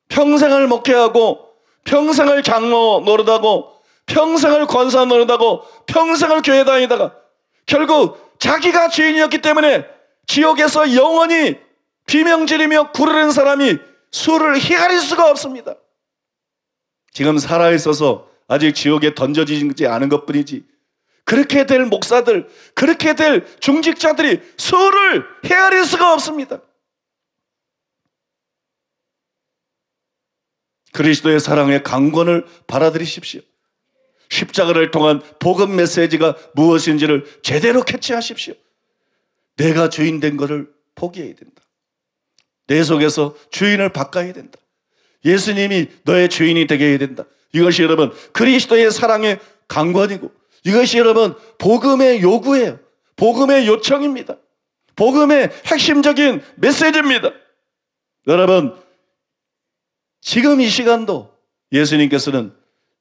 평생을 목회하고 평생을 장로 노릇하고 평생을 권사 노릇하고 평생을 교회 다니다가 결국 자기가 주인이었기 때문에 지옥에서 영원히 비명지르며 구르는 사람이 수를 헤아릴 수가 없습니다. 지금 살아있어서 아직 지옥에 던져지지 않은 것뿐이지 그렇게 될 목사들, 그렇게 될 중직자들이 수를 헤아릴 수가 없습니다. 그리스도의 사랑의 강권을 받아들이십시오. 십자가를 통한 복음 메시지가 무엇인지를 제대로 캐치하십시오. 내가 주인 된 것을 포기해야 된다. 내 속에서 주인을 바꿔야 된다. 예수님이 너의 주인이 되게 해야 된다. 이것이 여러분 그리스도의 사랑의 강권이고 이것이 여러분 복음의 요구예요. 복음의 요청입니다. 복음의 핵심적인 메시지입니다. 여러분 지금 이 시간도 예수님께서는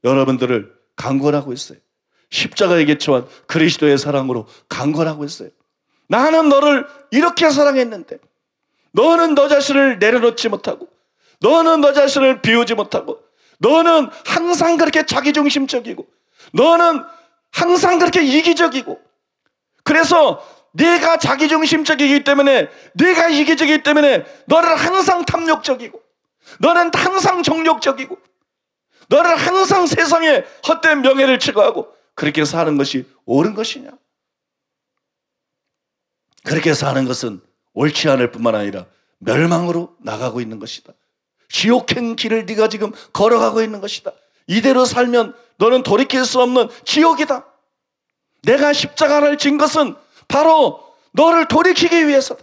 여러분들을 강권하고 있어요. 십자가에 개초한 그리스도의 사랑으로 강권하고 있어요. 나는 너를 이렇게 사랑했는데 너는 너 자신을 내려놓지 못하고, 너는 너 자신을 비우지 못하고, 너는 항상 그렇게 자기중심적이고, 너는 항상 그렇게 이기적이고, 그래서 네가 자기중심적이기 때문에, 네가 이기적이기 때문에 너는 항상 탐욕적이고, 너는 항상 정욕적이고, 너는 항상 세상에 헛된 명예를 추구하고, 그렇게 사는 것이 옳은 것이냐? 그렇게 사는 것은 옳지 않을 뿐만 아니라 멸망으로 나가고 있는 것이다. 지옥행 길을 네가 지금 걸어가고 있는 것이다. 이대로 살면 너는 돌이킬 수 없는 지옥이다. 내가 십자가를 진 것은 바로 너를 돌이키기 위해서다.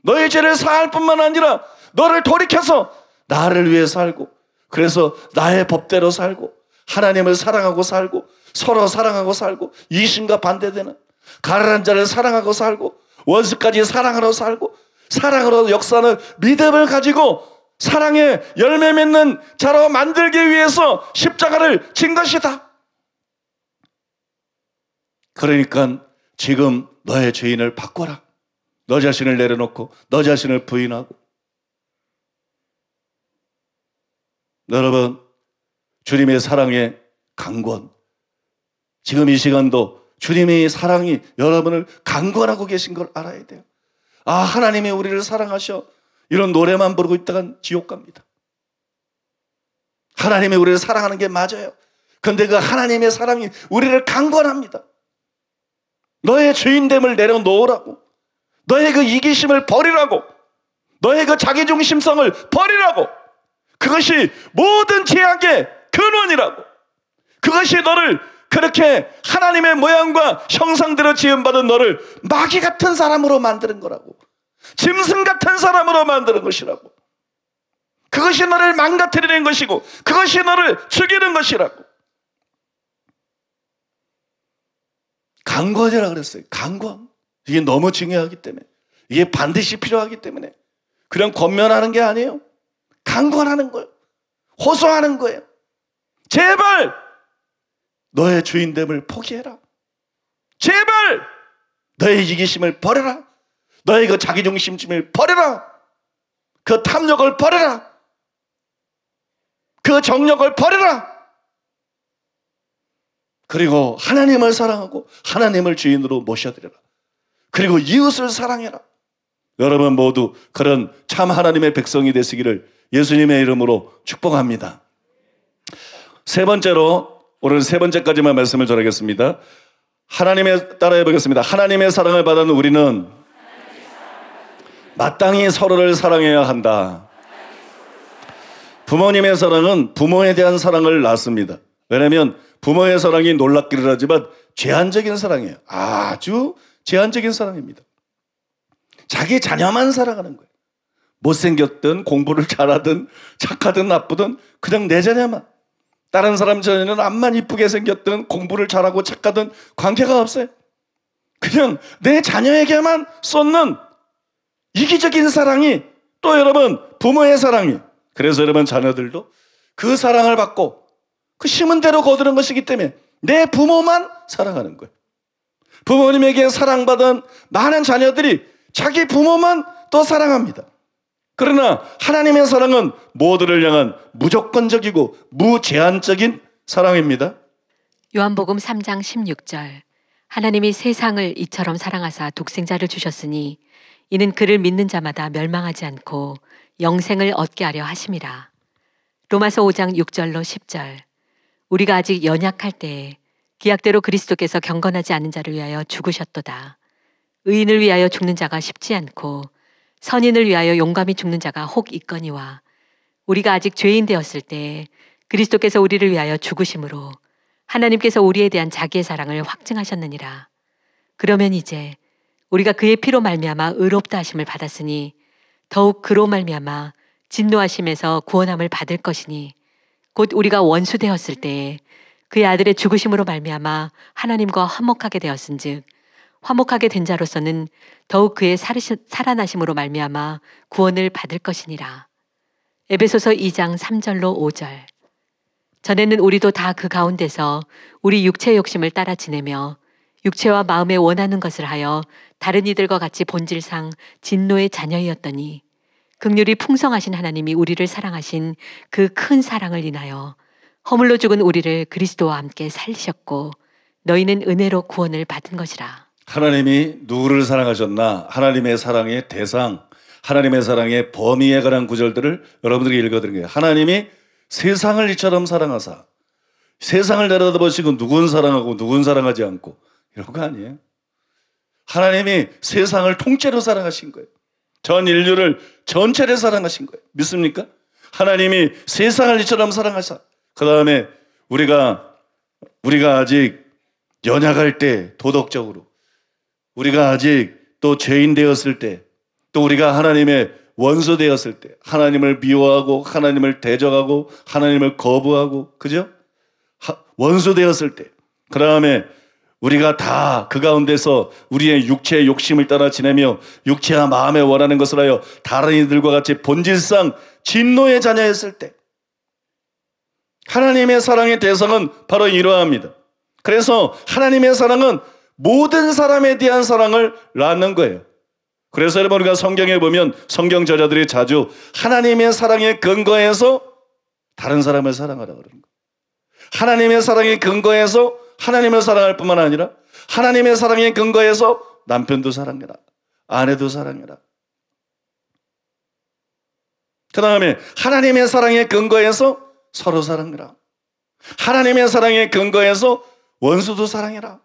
너의 죄를 사할 뿐만 아니라 너를 돌이켜서 나를 위해 살고, 그래서 나의 법대로 살고, 하나님을 사랑하고 살고, 서로 사랑하고 살고, 이신과 반대되는 가난한 자를 사랑하고 살고, 원수까지 사랑하러 살고, 사랑으로 역사하는 믿음을 가지고 사랑의 열매 맺는 자로 만들기 위해서 십자가를 진 것이다. 그러니까 지금 너의 죄인을 바꿔라. 너 자신을 내려놓고 너 자신을 부인하고. 여러분, 주님의 사랑의 강권, 지금 이 시간도 주님의 사랑이 여러분을 강권하고 계신 걸 알아야 돼요. 아, 하나님이 우리를 사랑하셔, 이런 노래만 부르고 있다간 지옥 갑니다. 하나님이 우리를 사랑하는 게 맞아요. 그런데 그 하나님의 사랑이 우리를 강권합니다. 너의 주인됨을 내려놓으라고, 너의 그 이기심을 버리라고, 너의 그 자기중심성을 버리라고. 그것이 모든 죄악의 근원이라고. 그것이 너를 그렇게 하나님의 모양과 형상대로 지음받은 너를 마귀 같은 사람으로 만드는 거라고. 짐승 같은 사람으로 만드는 것이라고. 그것이 너를 망가뜨리는 것이고, 그것이 너를 죽이는 것이라고. 강권이라 그랬어요. 강권. 이게 너무 중요하기 때문에, 이게 반드시 필요하기 때문에 그냥 권면하는 게 아니에요. 강권하는 거예요. 호소하는 거예요. 제발 너의 주인됨을 포기해라. 제발 너의 이기심을 버려라. 너의 그 자기중심심을 버려라. 그 탐욕을 버려라. 그 정욕을 버려라. 그리고 하나님을 사랑하고 하나님을 주인으로 모셔드려라. 그리고 이웃을 사랑해라. 여러분 모두 그런 참 하나님의 백성이 되시기를 예수님의 이름으로 축복합니다. 세 번째로, 오늘 세 번째까지만 말씀을 전하겠습니다. 하나님의, 따라해 보겠습니다. 하나님의 사랑을 받은 우리는 마땅히 서로를 사랑해야 한다. 부모님의 사랑은 부모에 대한 사랑을 낳습니다. 왜냐하면 부모의 사랑이 놀랍기를 하지만 제한적인 사랑이에요. 아주 제한적인 사랑입니다. 자기 자녀만 사랑하는 거예요. 못생겼든 공부를 잘하든 착하든 나쁘든 그냥 내 자녀만. 다른 사람 자녀는 암만 이쁘게 생겼든 공부를 잘하고 착하든 관계가 없어요. 그냥 내 자녀에게만 쏟는 이기적인 사랑이 또 여러분 부모의 사랑이. 그래서 여러분 자녀들도 그 사랑을 받고 그 심은 대로 거두는 것이기 때문에 내 부모만 사랑하는 거예요. 부모님에게 사랑받은 많은 자녀들이 자기 부모만 또 사랑합니다. 그러나 하나님의 사랑은 모두를 향한 무조건적이고 무제한적인 사랑입니다. 요한복음 3장 16절. 하나님이 세상을 이처럼 사랑하사 독생자를 주셨으니 이는 그를 믿는 자마다 멸망하지 않고 영생을 얻게 하려 하심이라. 로마서 5장 6절로 10절. 우리가 아직 연약할 때에 기약대로 그리스도께서 경건하지 않은 자를 위하여 죽으셨도다. 의인을 위하여 죽는 자가 쉽지 않고 선인을 위하여 용감히 죽는 자가 혹 있거니와 우리가 아직 죄인 되었을 때에 그리스도께서 우리를 위하여 죽으심으로 하나님께서 우리에 대한 자기의 사랑을 확증하셨느니라. 그러면 이제 우리가 그의 피로 말미암아 의롭다 하심을 받았으니 더욱 그로 말미암아 진노하심에서 구원함을 받을 것이니 곧 우리가 원수 되었을 때에 그의 아들의 죽으심으로 말미암아 하나님과 화목하게 되었은즉 화목하게 된 자로서는 더욱 그의 살아나심으로 말미암아 구원을 받을 것이니라. 에베소서 2장 3절로 5절. 전에는 우리도 다 그 가운데서 우리 육체의 욕심을 따라 지내며 육체와 마음에 원하는 것을 하여 다른 이들과 같이 본질상 진노의 자녀이었더니 긍휼이 풍성하신 하나님이 우리를 사랑하신 그 큰 사랑을 인하여 허물로 죽은 우리를 그리스도와 함께 살리셨고 너희는 은혜로 구원을 받은 것이라. 하나님이 누구를 사랑하셨나? 하나님의 사랑의 대상, 하나님의 사랑의 범위에 관한 구절들을 여러분들에게 읽어드린 거예요. 하나님이 세상을 이처럼 사랑하사, 세상을 내려다보시고 누군 사랑하고 누군 사랑하지 않고 이런 거 아니에요. 하나님이 세상을 통째로 사랑하신 거예요. 전 인류를 전체를 사랑하신 거예요. 믿습니까? 하나님이 세상을 이처럼 사랑하사, 그 다음에 우리가 아직 연약할 때, 도덕적으로 우리가 아직 또 죄인 되었을 때, 또 우리가 하나님의 원수 되었을 때, 하나님을 미워하고 하나님을 대적하고 하나님을 거부하고, 그죠? 원수 되었을 때, 그 다음에 우리가 다 그 가운데서 우리의 육체의 욕심을 따라 지내며 육체와 마음에 원하는 것을 하여 다른 이들과 같이 본질상 진노의 자녀였을 때, 하나님의 사랑의 대상은 바로 이러합니다. 그래서 하나님의 사랑은 모든 사람에 대한 사랑을 낳는 거예요. 그래서 여러분, 우리가 성경에 보면 성경 저자들이 자주 하나님의 사랑에 근거해서 다른 사람을 사랑하라고 그러는 거예요. 하나님의 사랑에 근거해서 하나님을 사랑할 뿐만 아니라 하나님의 사랑에 근거해서 남편도 사랑해라, 아내도 사랑해라. 그 다음에 하나님의 사랑에 근거해서 서로 사랑해라. 하나님의 사랑에 근거해서 원수도 사랑해라.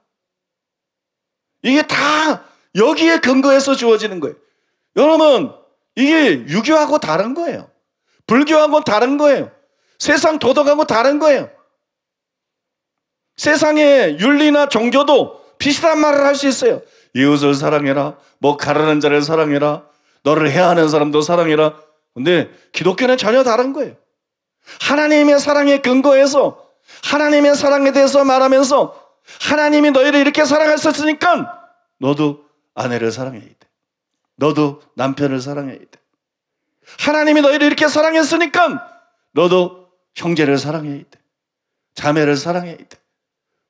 이게 다 여기에 근거해서 주어지는 거예요. 여러분, 이게 유교하고 다른 거예요. 불교하고 다른 거예요. 세상 도덕하고 다른 거예요. 세상의 윤리나 종교도 비슷한 말을 할 수 있어요. 이웃을 사랑해라, 뭐 가르는 자를 사랑해라, 너를 해하는 사람도 사랑해라. 근데 기독교는 전혀 다른 거예요. 하나님의 사랑에 근거해서 하나님의 사랑에 대해서 말하면서 하나님이 너희를 이렇게 사랑하셨으니까 너도 아내를 사랑해야 돼. 너도 남편을 사랑해야 돼. 하나님이 너희를 이렇게 사랑했으니까 너도 형제를 사랑해야 돼. 자매를 사랑해야 돼.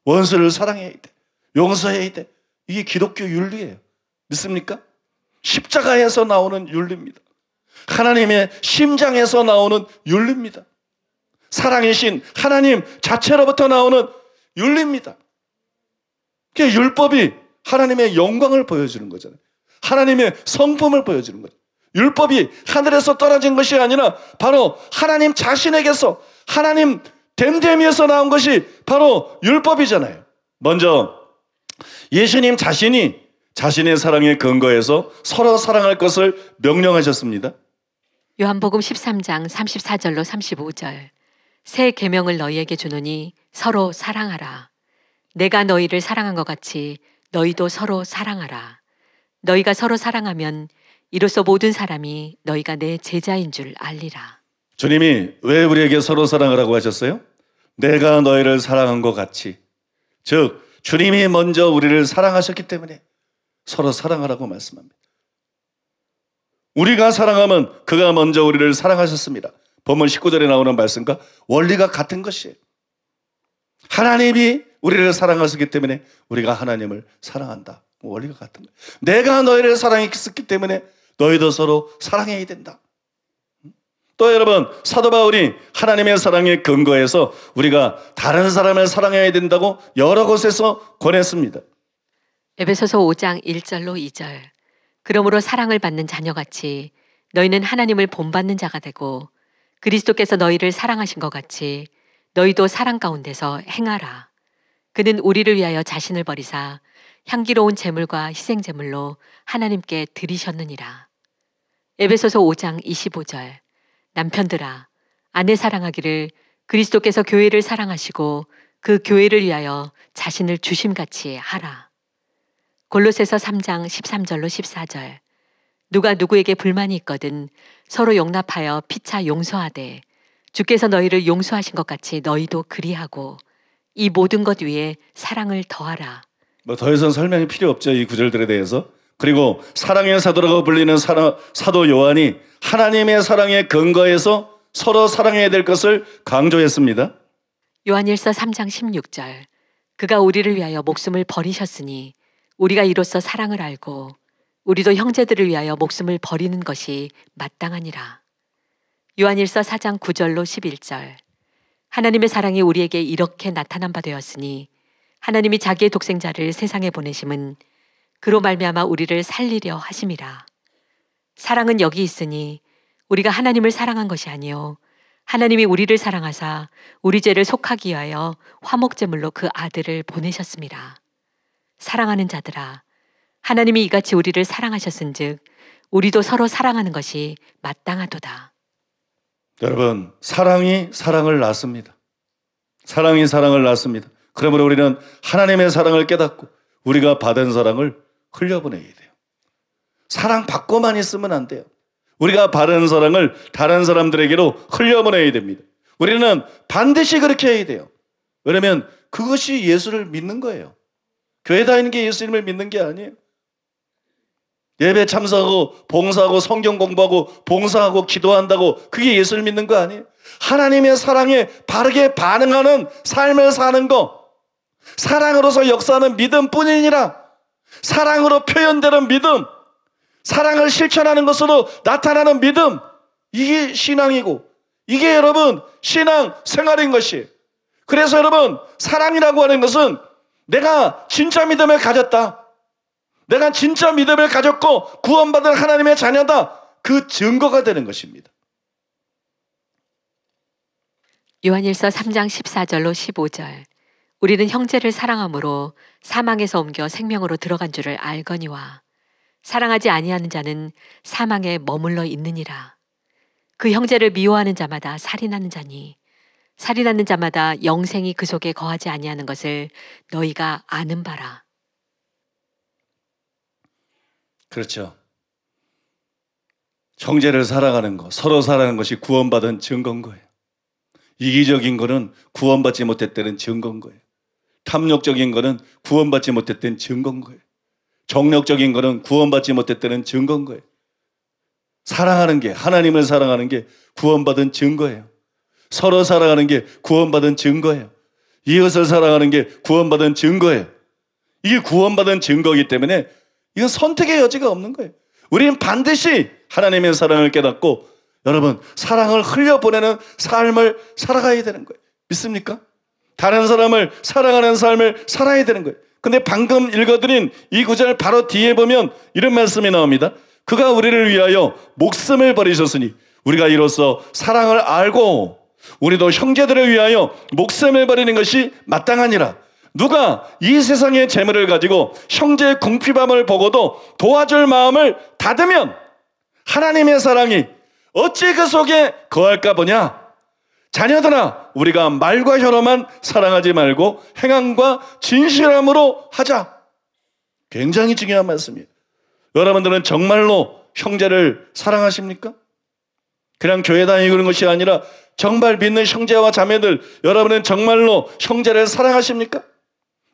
원수를 사랑해야 돼. 용서해야 돼. 이게 기독교 윤리예요. 믿습니까? 십자가에서 나오는 윤리입니다. 하나님의 심장에서 나오는 윤리입니다. 사랑의 신 하나님 자체로부터 나오는 윤리입니다. 그게 율법이 하나님의 영광을 보여주는 거잖아요. 하나님의 성품을 보여주는 거죠. 율법이 하늘에서 떨어진 것이 아니라 바로 하나님 자신에게서, 하나님 됨됨이에서 나온 것이 바로 율법이잖아요. 먼저 예수님 자신이 자신의 사랑에 근거해서 서로 사랑할 것을 명령하셨습니다. 요한복음 13장 34절로 35절. 새 계명을 너희에게 주노니 서로 사랑하라. 내가 너희를 사랑한 것 같이 너희도 서로 사랑하라. 너희가 서로 사랑하면 이로써 모든 사람이 너희가 내 제자인 줄 알리라. 주님이 왜 우리에게 서로 사랑하라고 하셨어요? 내가 너희를 사랑한 것 같이, 즉 주님이 먼저 우리를 사랑하셨기 때문에 서로 사랑하라고 말씀합니다. 우리가 사랑하면 그가 먼저 우리를 사랑하셨습니다. 본문 19절에 나오는 말씀과 원리가 같은 것이에요. 하나님이 우리를 사랑하셨기 때문에 우리가 하나님을 사랑한다. 원리가 같은 거예요. 내가 너희를 사랑했기 때문에 너희도 서로 사랑해야 된다. 또 여러분, 사도 바울이 하나님의 사랑에 근거해서 우리가 다른 사람을 사랑해야 된다고 여러 곳에서 권했습니다. 에베소서 5장 1절로 2절. 그러므로 사랑을 받는 자녀같이 너희는 하나님을 본받는 자가 되고 그리스도께서 너희를 사랑하신 것 같이 너희도 사랑 가운데서 행하라. 그는 우리를 위하여 자신을 버리사 향기로운 제물과 희생 제물로 하나님께 드리셨느니라. 에베소서 5장 25절. 남편들아, 아내 사랑하기를 그리스도께서 교회를 사랑하시고 그 교회를 위하여 자신을 주심같이 하라. 골로새서 3장 13절로 14절. 누가 누구에게 불만이 있거든 서로 용납하여 피차 용서하되 주께서 너희를 용서하신 것 같이 너희도 그리하고 이 모든 것 위에 사랑을 더하라. 뭐 더 이상 설명이 필요 없죠, 이 구절들에 대해서. 그리고 사랑의 사도라고 불리는 사도 요한이 하나님의 사랑에 근거해서 서로 사랑해야 될 것을 강조했습니다. 요한일서 3장 16절. 그가 우리를 위하여 목숨을 버리셨으니 우리가 이로써 사랑을 알고 우리도 형제들을 위하여 목숨을 버리는 것이 마땅하니라. 요한일서 4장 9절로 11절. 하나님의 사랑이 우리에게 이렇게 나타난 바 되었으니 하나님이 자기의 독생자를 세상에 보내심은 그로 말미암아 우리를 살리려 하심이라. 사랑은 여기 있으니 우리가 하나님을 사랑한 것이 아니요 하나님이 우리를 사랑하사 우리 죄를 속하기 위하여 화목제물로 그 아들을 보내셨습니다. 사랑하는 자들아, 하나님이 이같이 우리를 사랑하셨은즉 우리도 서로 사랑하는 것이 마땅하도다. 여러분, 사랑이 사랑을 낳습니다. 사랑이 사랑을 낳습니다. 그러므로 우리는 하나님의 사랑을 깨닫고 우리가 받은 사랑을 흘려보내야 돼요. 사랑 받고만 있으면 안 돼요. 우리가 받은 사랑을 다른 사람들에게로 흘려보내야 됩니다. 우리는 반드시 그렇게 해야 돼요. 왜냐하면 그것이 예수를 믿는 거예요. 교회 다니는 게 예수님을 믿는 게 아니에요. 예배 참석하고 봉사하고 성경 공부하고 봉사하고 기도한다고 그게 예수를 믿는 거 아니에요. 하나님의 사랑에 바르게 반응하는 삶을 사는 거, 사랑으로서 역사하는 믿음뿐이니라. 사랑으로 표현되는 믿음, 사랑을 실천하는 것으로 나타나는 믿음, 이게 신앙이고 이게 여러분 신앙 생활인 것이에요. 그래서 여러분, 사랑이라고 하는 것은 내가 진짜 믿음을 가졌다, 내가 진짜 믿음을 가졌고 구원받은 하나님의 자녀다, 그 증거가 되는 것입니다. 요한일서 3장 14절로 15절. 우리는 형제를 사랑함으로 사망에서 옮겨 생명으로 들어간 줄을 알거니와 사랑하지 아니하는 자는 사망에 머물러 있느니라. 그 형제를 미워하는 자마다 살인하는 자니 살인하는 자마다 영생이 그 속에 거하지 아니하는 것을 너희가 아는 바라. 그렇죠. 형제를 사랑하는 것, 서로 사랑하는 것이 구원받은 증거인 거예요. 이기적인 거는 구원받지 못했다는 증거인 거예요. 탐욕적인 거는 구원받지 못했다는 증거인 거예요. 정력적인 거는 구원받지 못했다는 증거인 거예요. 사랑하는 게, 하나님을 사랑하는 게 구원받은 증거예요. 서로 사랑하는 게 구원받은 증거예요. 이웃을 사랑하는 게 구원받은 증거예요. 이게 구원받은 증거이기 때문에 이건 선택의 여지가 없는 거예요. 우리는 반드시 하나님의 사랑을 깨닫고 여러분, 사랑을 흘려보내는 삶을 살아가야 되는 거예요. 믿습니까? 다른 사람을 사랑하는 삶을 살아야 되는 거예요. 근데 방금 읽어드린 이 구절 바로 뒤에 보면 이런 말씀이 나옵니다. 그가 우리를 위하여 목숨을 버리셨으니 우리가 이로써 사랑을 알고 우리도 형제들을 위하여 목숨을 버리는 것이 마땅하니라. 누가 이 세상의 재물을 가지고 형제의 궁핍함을 보고도 도와줄 마음을 닫으면 하나님의 사랑이 어찌 그 속에 거할까 보냐. 자녀들아, 우리가 말과 혀로만 사랑하지 말고 행함과 진실함으로 하자. 굉장히 중요한 말씀이에요. 여러분들은 정말로 형제를 사랑하십니까? 그냥 교회 다니고 그런 것이 아니라 정말 믿는 형제와 자매들, 여러분은 정말로 형제를 사랑하십니까?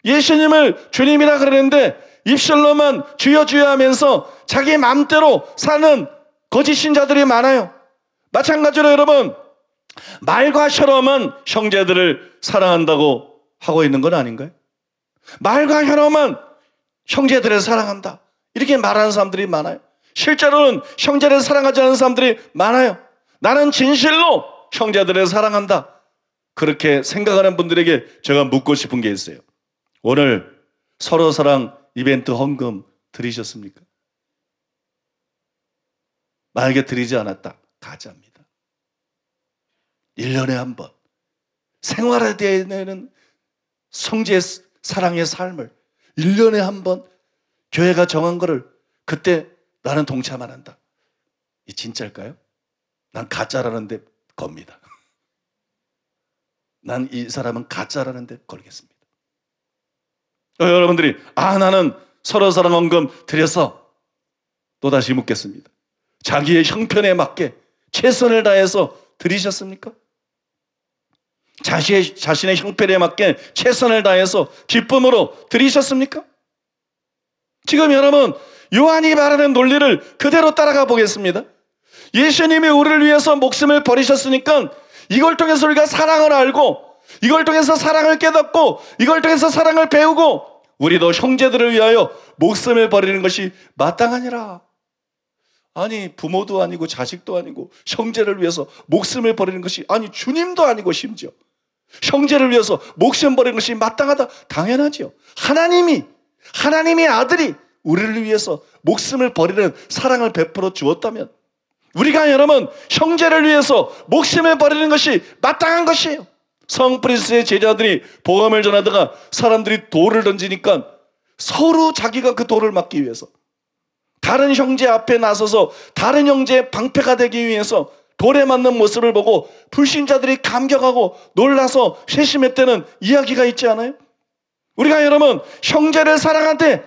예수님을 주님이라 그러는데 입술로만 주여 주여 하면서 자기 마음대로 사는 거짓 신자들이 많아요. 마찬가지로 여러분, 말과 혀로만 형제들을 사랑한다고 하고 있는 건 아닌가요? 말과 혀로만 형제들을 사랑한다, 이렇게 말하는 사람들이 많아요. 실제로는 형제를 사랑하지 않는 사람들이 많아요. 나는 진실로 형제들을 사랑한다, 그렇게 생각하는 분들에게 제가 묻고 싶은 게 있어요. 오늘 서로 사랑 이벤트 헌금 드리셨습니까? 만약에 드리지 않았다, 가짜입니다. 1년에 한 번 생활화되는 형제의 사랑의 삶을 1년에 한 번 교회가 정한 거를 그때 나는 동참 안 한다. 이 진짜일까요? 난 가짜라는 데 겁니다. 난 이 사람은 가짜라는 데 걸겠습니다. 여러분들이 나는 서로 사랑 헌금 드려서, 또다시 묻겠습니다. 자기의 형편에 맞게 최선을 다해서 드리셨습니까? 자신의 형편에 맞게 최선을 다해서 기쁨으로 드리셨습니까? 지금 여러분, 요한이 말하는 논리를 그대로 따라가 보겠습니다. 예수님이 우리를 위해서 목숨을 버리셨으니까 이걸 통해서 우리가 사랑을 알고, 이걸 통해서 사랑을 깨닫고, 이걸 통해서 사랑을 배우고 우리도 형제들을 위하여 목숨을 버리는 것이 마땅하니라. 아니, 부모도 아니고 자식도 아니고 형제를 위해서 목숨을 버리는 것이, 아니 주님도 아니고 심지어 형제를 위해서 목숨 버리는 것이 마땅하다. 당연하지요. 하나님의 아들이 우리를 위해서 목숨을 버리는 사랑을 베풀어 주었다면 우리가 여러분 형제를 위해서 목숨을 버리는 것이 마땅한 것이에요. 성프리스의 제자들이 복음을 전하다가 사람들이 돌을 던지니까 서로 자기가 그 돌을 막기 위해서, 다른 형제 앞에 나서서 다른 형제의 방패가 되기 위해서 돌에 맞는 모습을 보고 불신자들이 감격하고 놀라서 회심했다는 이야기가 있지 않아요? 우리가 여러분 형제를 사랑할 때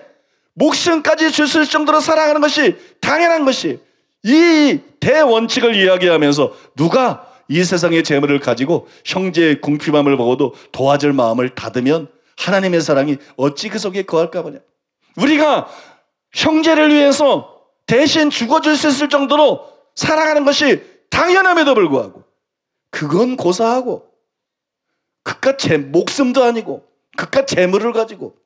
목숨까지 줄 정도로 사랑하는 것이 당연한 것이, 이 대원칙을 이야기하면서 누가 이 세상의 재물을 가지고 형제의 궁핍함을 보고도 도와줄 마음을 닫으면 하나님의 사랑이 어찌 그 속에 거할까 보냐. 우리가 형제를 위해서 대신 죽어줄 수 있을 정도로 사랑하는 것이 당연함에도 불구하고 그건 고사하고 그깟 제 목숨도 아니고 그깟 재물을 가지고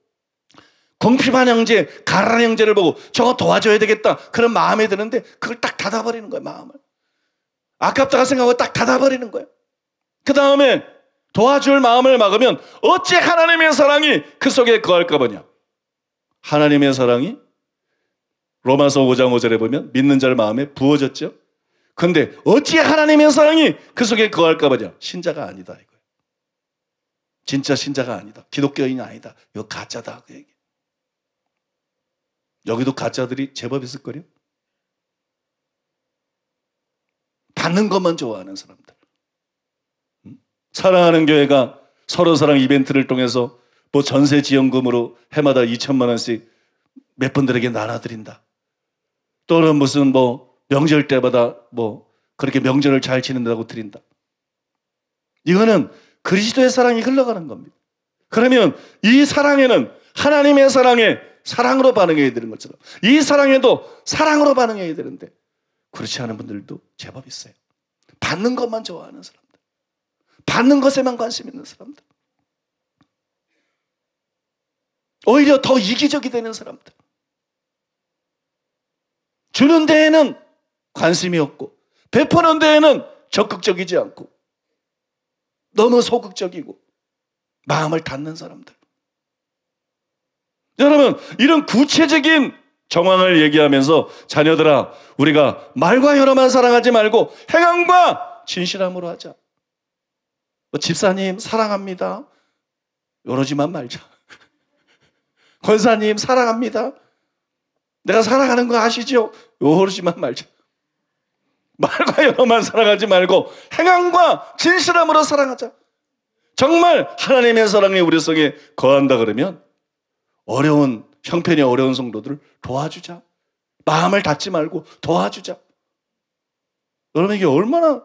궁핍한 형제, 가난한 형제를 보고 저거 도와줘야 되겠다 그런 마음이 드는데 그걸 딱 닫아버리는 거예요. 마음을 아깝다고 생각하고 딱 닫아버리는 거예요. 그 다음에 도와줄 마음을 막으면 어찌 하나님의 사랑이 그 속에 거할까 보냐. 하나님의 사랑이 로마서 5장 5절에 보면 믿는 자의 마음에 부어졌죠. 그런데 어찌 하나님의 사랑이 그 속에 거할까 보냐. 신자가 아니다 이거예요. 진짜 신자가 아니다. 기독교인이 아니다. 이거 가짜다 그 얘기. 여기도 가짜들이 제법 있을 거요. 받는 것만 좋아하는 사람들. 사랑하는 교회가 서로 사랑 이벤트를 통해서 뭐 전세 지원금으로 해마다 2천만 원씩 몇 분들에게 나눠드린다. 또는 무슨 뭐 명절 때마다 뭐 그렇게 명절을 잘 지낸다고 드린다. 이거는 그리스도의 사랑이 흘러가는 겁니다. 그러면 이 사랑에는 하나님의 사랑에 사랑으로 반응해야 되는 것처럼 이 사랑에도 사랑으로 반응해야 되는데 그렇지 않은 분들도 제법 있어요. 받는 것만 좋아하는 사람들, 받는 것에만 관심 있는 사람들, 오히려 더 이기적이 되는 사람들, 주는 데에는 관심이 없고 베푸는 데에는 적극적이지 않고 너무 소극적이고 마음을 닫는 사람들. 여러분, 이런 구체적인 정황을 얘기하면서 자녀들아, 우리가 말과 혀로만 사랑하지 말고 행함과 진실함으로 하자. 집사님 사랑합니다. 이러지만 말자. 권사님 사랑합니다. 내가 사랑하는 거 아시죠? 이러지만 말자. 말과 혀로만 사랑하지 말고 행함과 진실함으로 사랑하자. 정말 하나님의 사랑이 우리 속에 거한다 그러면 어려운 형편이 어려운 성도들을 도와주자. 마음을 닫지 말고 도와주자. 여러분, 이게 얼마나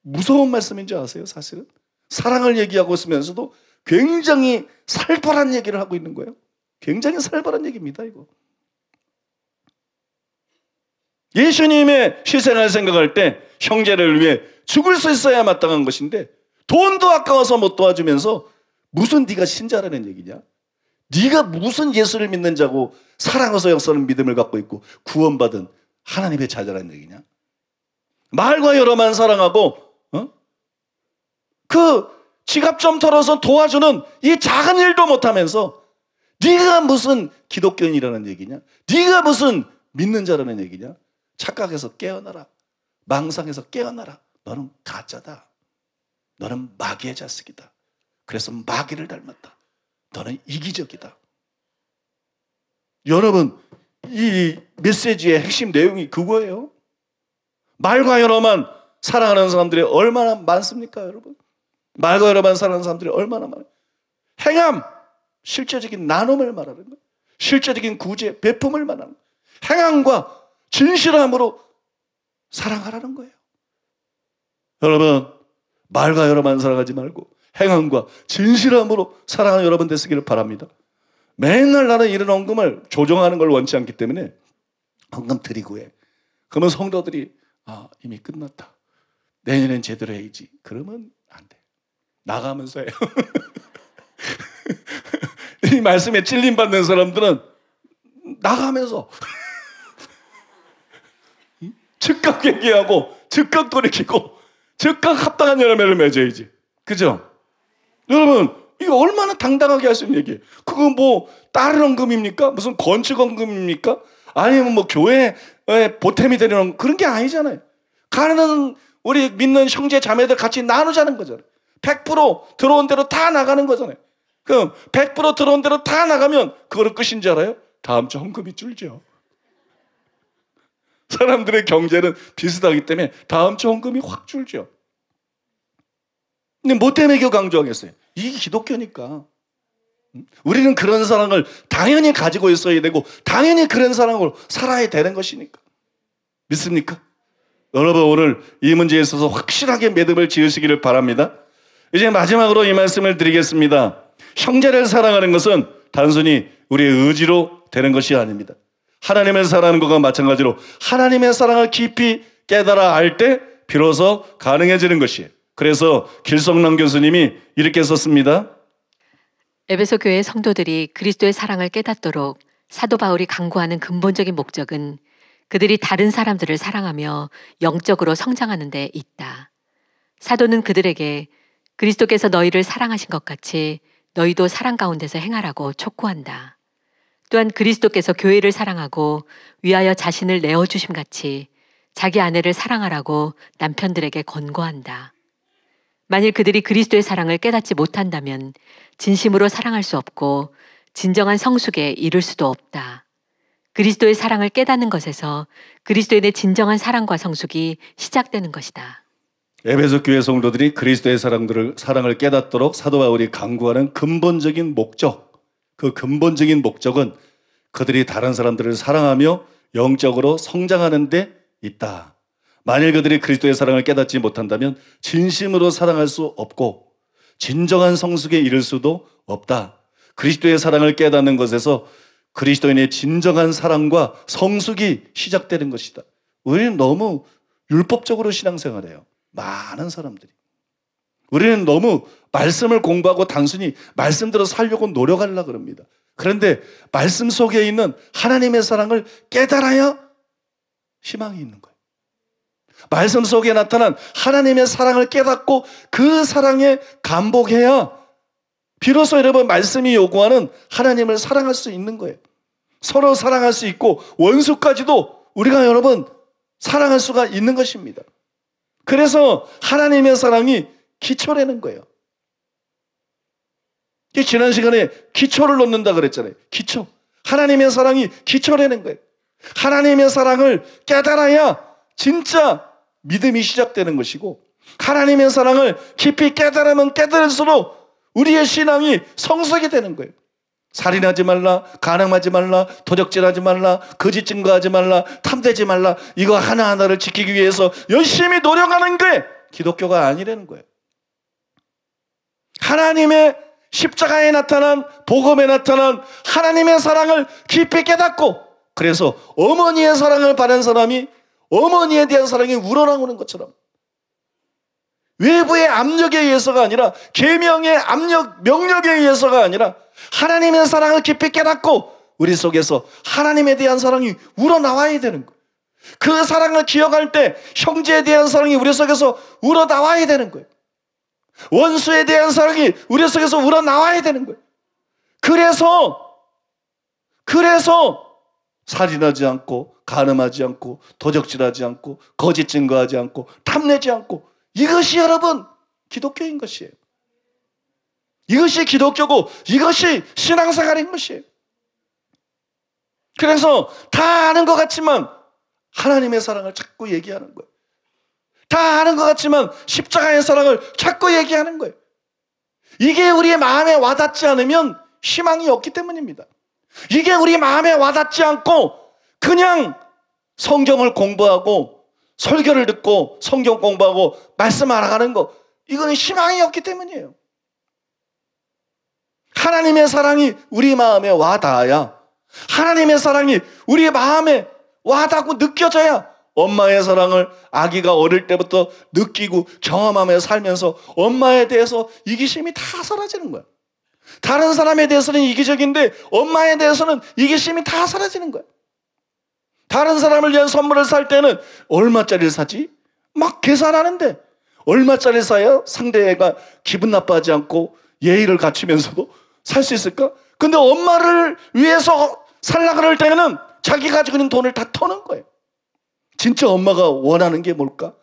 무서운 말씀인지 아세요? 사실은 사랑을 얘기하고 있으면서도 굉장히 살벌한 얘기를 하고 있는 거예요. 굉장히 살벌한 얘기입니다. 이거 예수님의 희생을 생각할 때 형제를 위해 죽을 수 있어야 마땅한 것인데 돈도 아까워서 못 도와주면서 무슨 네가 신자라는 얘기냐? 네가 무슨 예수를 믿는 자고 사랑으로서 역사하는 믿음을 갖고 있고 구원받은 하나님의 자녀라는 얘기냐? 말과 혀로만 사랑하고 그 지갑 좀 털어서 도와주는 이 작은 일도 못하면서 네가 무슨 기독교인이라는 얘기냐? 네가 무슨 믿는 자라는 얘기냐? 착각해서 깨어나라. 망상해서 깨어나라. 너는 가짜다. 너는 마귀의 자식이다. 그래서 마귀를 닮았다. 너는 이기적이다. 여러분, 이 메시지의 핵심 내용이 그거예요. 말과 혀로만 사랑하는 사람들이 얼마나 많습니까, 여러분? 말과 혀로만 사랑하는 사람들이 얼마나 많아요. 행함, 실제적인 나눔을 말하는 거예요. 실제적인 구제, 베품을 말하는 거예요. 행함과 진실함으로 사랑하라는 거예요. 여러분, 말과 혀로만 사랑하지 말고 행함과 진실함으로 사랑하는 여러분 되시기를 바랍니다. 맨날 나는 이런 헌금을 조정하는 걸 원치 않기 때문에 헌금 드리고 해. 그러면 성도들이 이미 끝났다. 내년엔 제대로 해야지. 그러면 안 돼. 나가면서 해요. 이 말씀에 찔림받는 사람들은 나가면서 즉각 회개하고 즉각 돌이키고 즉각 합당한 열매를 맺어야지. 그죠? 여러분, 이거 얼마나 당당하게 할 수 있는 얘기예요. 그거 뭐 딸 헌금입니까? 무슨 건축 헌금입니까? 아니면 뭐 교회에 보탬이 되는 그런 게 아니잖아요. 가는 우리 믿는 형제 자매들 같이 나누자는 거잖아요. 100% 들어온 대로 다 나가는 거잖아요. 그럼 100% 들어온 대로 다 나가면 그거를 끝인 줄 알아요? 다음 주 헌금이 줄죠. 사람들의 경제는 비슷하기 때문에 다음 주 헌금이 확 줄죠. 근데 뭐 때문에 이거 강조하겠어요? 이게 기독교니까. 우리는 그런 사랑을 당연히 가지고 있어야 되고 당연히 그런 사랑으로 살아야 되는 것이니까. 믿습니까? 여러분, 오늘 이 문제에 있어서 확실하게 믿음을 지으시기를 바랍니다. 이제 마지막으로 이 말씀을 드리겠습니다. 형제를 사랑하는 것은 단순히 우리의 의지로 되는 것이 아닙니다. 하나님을 사랑하는 것과 마찬가지로 하나님의 사랑을 깊이 깨달아 알 때 비로소 가능해지는 것이에요. 그래서 길성남 교수님이 이렇게 썼습니다. 에베소 교회 성도들이 그리스도의 사랑을 깨닫도록 사도 바울이 강구하는 근본적인 목적은 그들이 다른 사람들을 사랑하며 영적으로 성장하는 데 있다. 사도는 그들에게 그리스도께서 너희를 사랑하신 것 같이 너희도 사랑 가운데서 행하라고 촉구한다. 또한 그리스도께서 교회를 사랑하고 위하여 자신을 내어주심 같이 자기 아내를 사랑하라고 남편들에게 권고한다. 만일 그들이 그리스도의 사랑을 깨닫지 못한다면 진심으로 사랑할 수 없고 진정한 성숙에 이를 수도 없다. 그리스도의 사랑을 깨닫는 것에서 그리스도인의 진정한 사랑과 성숙이 시작되는 것이다. 에베소 교회 성도들이 그리스도의 사랑을 깨닫도록 사도 바울이 강구하는 근본적인 목적, 그 근본적인 목적은 그들이 다른 사람들을 사랑하며 영적으로 성장하는 데 있다. 만일 그들이 그리스도의 사랑을 깨닫지 못한다면 진심으로 사랑할 수 없고 진정한 성숙에 이를 수도 없다. 그리스도의 사랑을 깨닫는 것에서 그리스도인의 진정한 사랑과 성숙이 시작되는 것이다. 우리는 너무 율법적으로 신앙생활해요. 많은 사람들이. 우리는 너무 말씀을 공부하고 단순히 말씀대로 살려고 노력하려고 그럽니다. 그런데 말씀 속에 있는 하나님의 사랑을 깨달아야 희망이 있는 거예요. 말씀 속에 나타난 하나님의 사랑을 깨닫고 그 사랑에 감복해야 비로소 여러분 말씀이 요구하는 하나님을 사랑할 수 있는 거예요. 서로 사랑할 수 있고 원수까지도 우리가 여러분 사랑할 수가 있는 것입니다. 그래서 하나님의 사랑이 기초라는 거예요. 지난 시간에 기초를 놓는다 그랬잖아요. 기초. 하나님의 사랑이 기초라는 거예요. 하나님의 사랑을 깨달아야 진짜 믿음이 시작되는 것이고 하나님의 사랑을 깊이 깨달으면 깨달을수록 우리의 신앙이 성숙이 되는 거예요. 살인하지 말라, 간음하지 말라, 도적질하지 말라, 거짓 증거하지 말라, 탐되지 말라, 이거 하나하나를 지키기 위해서 열심히 노력하는 게 기독교가 아니라는 거예요. 하나님의 십자가에 나타난 복음에 나타난 하나님의 사랑을 깊이 깨닫고 그래서 어머니의 사랑을 받은 사람이 어머니에 대한 사랑이 우러나오는 것처럼 외부의 압력에 의해서가 아니라 계명의 압력, 명령에 의해서가 아니라 하나님의 사랑을 깊이 깨닫고 우리 속에서 하나님에 대한 사랑이 우러나와야 되는 거예요. 그 사랑을 기억할 때 형제에 대한 사랑이 우리 속에서 우러나와야 되는 거예요. 원수에 대한 사랑이 우리 속에서 우러나와야 되는 거예요. 그래서 살인하지 않고 간음하지 않고 도적질하지 않고 거짓 증거하지 않고 탐내지 않고 이것이 여러분 기독교인 것이에요. 이것이 기독교고 이것이 신앙생활인 것이에요. 그래서 다 아는 것 같지만 하나님의 사랑을 자꾸 얘기하는 거예요. 다 아는 것 같지만 십자가의 사랑을 자꾸 얘기하는 거예요. 이게 우리의 마음에 와닿지 않으면 희망이 없기 때문입니다. 이게 우리 마음에 와닿지 않고 그냥 성경을 공부하고 설교를 듣고 성경 공부하고 말씀 알아가는 거 이거는 희망이 없기 때문이에요. 하나님의 사랑이 우리 마음에 와닿아야 하나님의 사랑이 우리 마음에 와닿고 느껴져야 엄마의 사랑을 아기가 어릴 때부터 느끼고 경험하며 살면서 엄마에 대해서 이기심이 다 사라지는 거야. 다른 사람에 대해서는 이기적인데 엄마에 대해서는 이기심이 다 사라지는 거예요. 다른 사람을 위한 선물을 살 때는 얼마짜리를 사지? 막 계산하는데 얼마짜리 사야 상대가 기분 나빠하지 않고 예의를 갖추면서도 살 수 있을까? 근데 엄마를 위해서 살라 그럴 때는 자기 가지고 있는 돈을 다 터는 거예요. 진짜 엄마가 원하는 게 뭘까?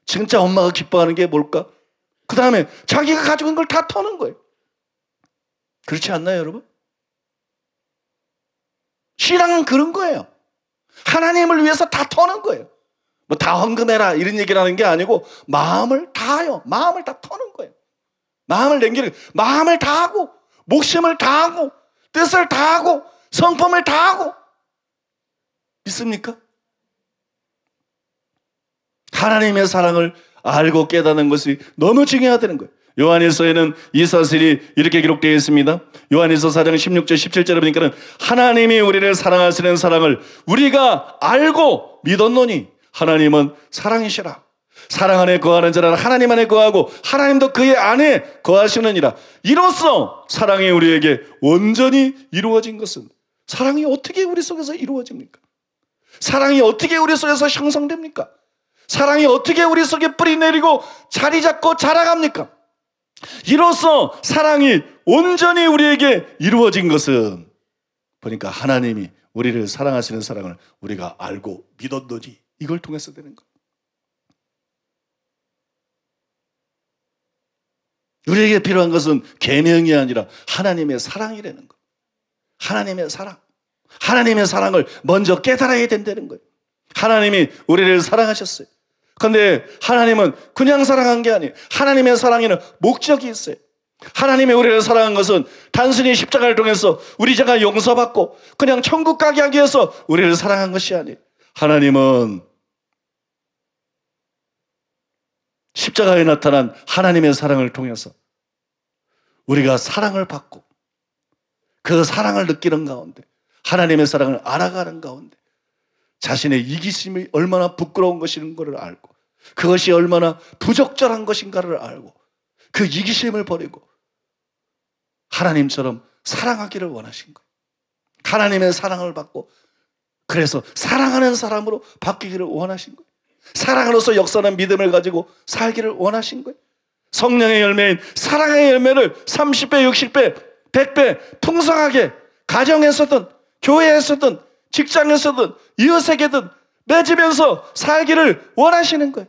진짜 엄마가 기뻐하는 게 뭘까? 그 다음에 자기가 가지고 있는 걸 다 터는 거예요. 그렇지 않나요, 여러분? 신앙은 그런 거예요. 하나님을 위해서 다 터는 거예요. 뭐 다 헌금해라 이런 얘기를 하는 게 아니고 마음을 다하여 마음을 다 터는 거예요. 마음을 남기는 마음을 다하고 목숨을 다하고 뜻을 다하고 성품을 다하고 믿습니까? 하나님의 사랑을 알고 깨닫는 것이 너무 중요하다는 거예요. 요한일서에는 이 사실이 이렇게 기록되어 있습니다. 요한일서 4장 16절 17절에 보니까는 하나님이 우리를 사랑하시는 사랑을 우리가 알고 믿었노니 하나님은 사랑이시라. 사랑 안에 거하는 자는 하나님 안에 거하고 하나님도 그의 안에 거하시느니라. 이로써 사랑이 우리에게 온전히 이루어진 것은, 사랑이 어떻게 우리 속에서 이루어집니까? 사랑이 어떻게 우리 속에서 형성됩니까? 사랑이 어떻게 우리 속에 뿌리 내리고 자리 잡고 자라갑니까? 이로써 사랑이 온전히 우리에게 이루어진 것은 보니까 하나님이 우리를 사랑하시는 사랑을 우리가 알고 믿었노니 이걸 통해서 되는 것. 우리에게 필요한 것은 계명이 아니라 하나님의 사랑이라는 것. 하나님의 사랑. 하나님의 사랑을 먼저 깨달아야 된다는 거예요. 하나님이 우리를 사랑하셨어요. 그런데 하나님은 그냥 사랑한 게 아니에요. 하나님의 사랑에는 목적이 있어요. 하나님이 우리를 사랑한 것은 단순히 십자가를 통해서 우리 죄가 용서받고 그냥 천국 가게 하기 위해서 우리를 사랑한 것이 아니에요. 하나님은 십자가에 나타난 하나님의 사랑을 통해서 우리가 사랑을 받고 그 사랑을 느끼는 가운데 하나님의 사랑을 알아가는 가운데 자신의 이기심이 얼마나 부끄러운 것인가를 알고 그것이 얼마나 부적절한 것인가를 알고 그 이기심을 버리고 하나님처럼 살아가기를 원하신 거예요. 하나님의 사랑을 받고 그래서 사랑하는 사람으로 바뀌기를 원하신 거예요. 사랑으로서 역사하는 믿음을 가지고 살기를 원하신 거예요. 성령의 열매인 사랑의 열매를 30배, 60배, 100배 풍성하게 가정에서든 교회에서든 직장에서든 이웃에게든 맺으면서 살기를 원하시는 거예요.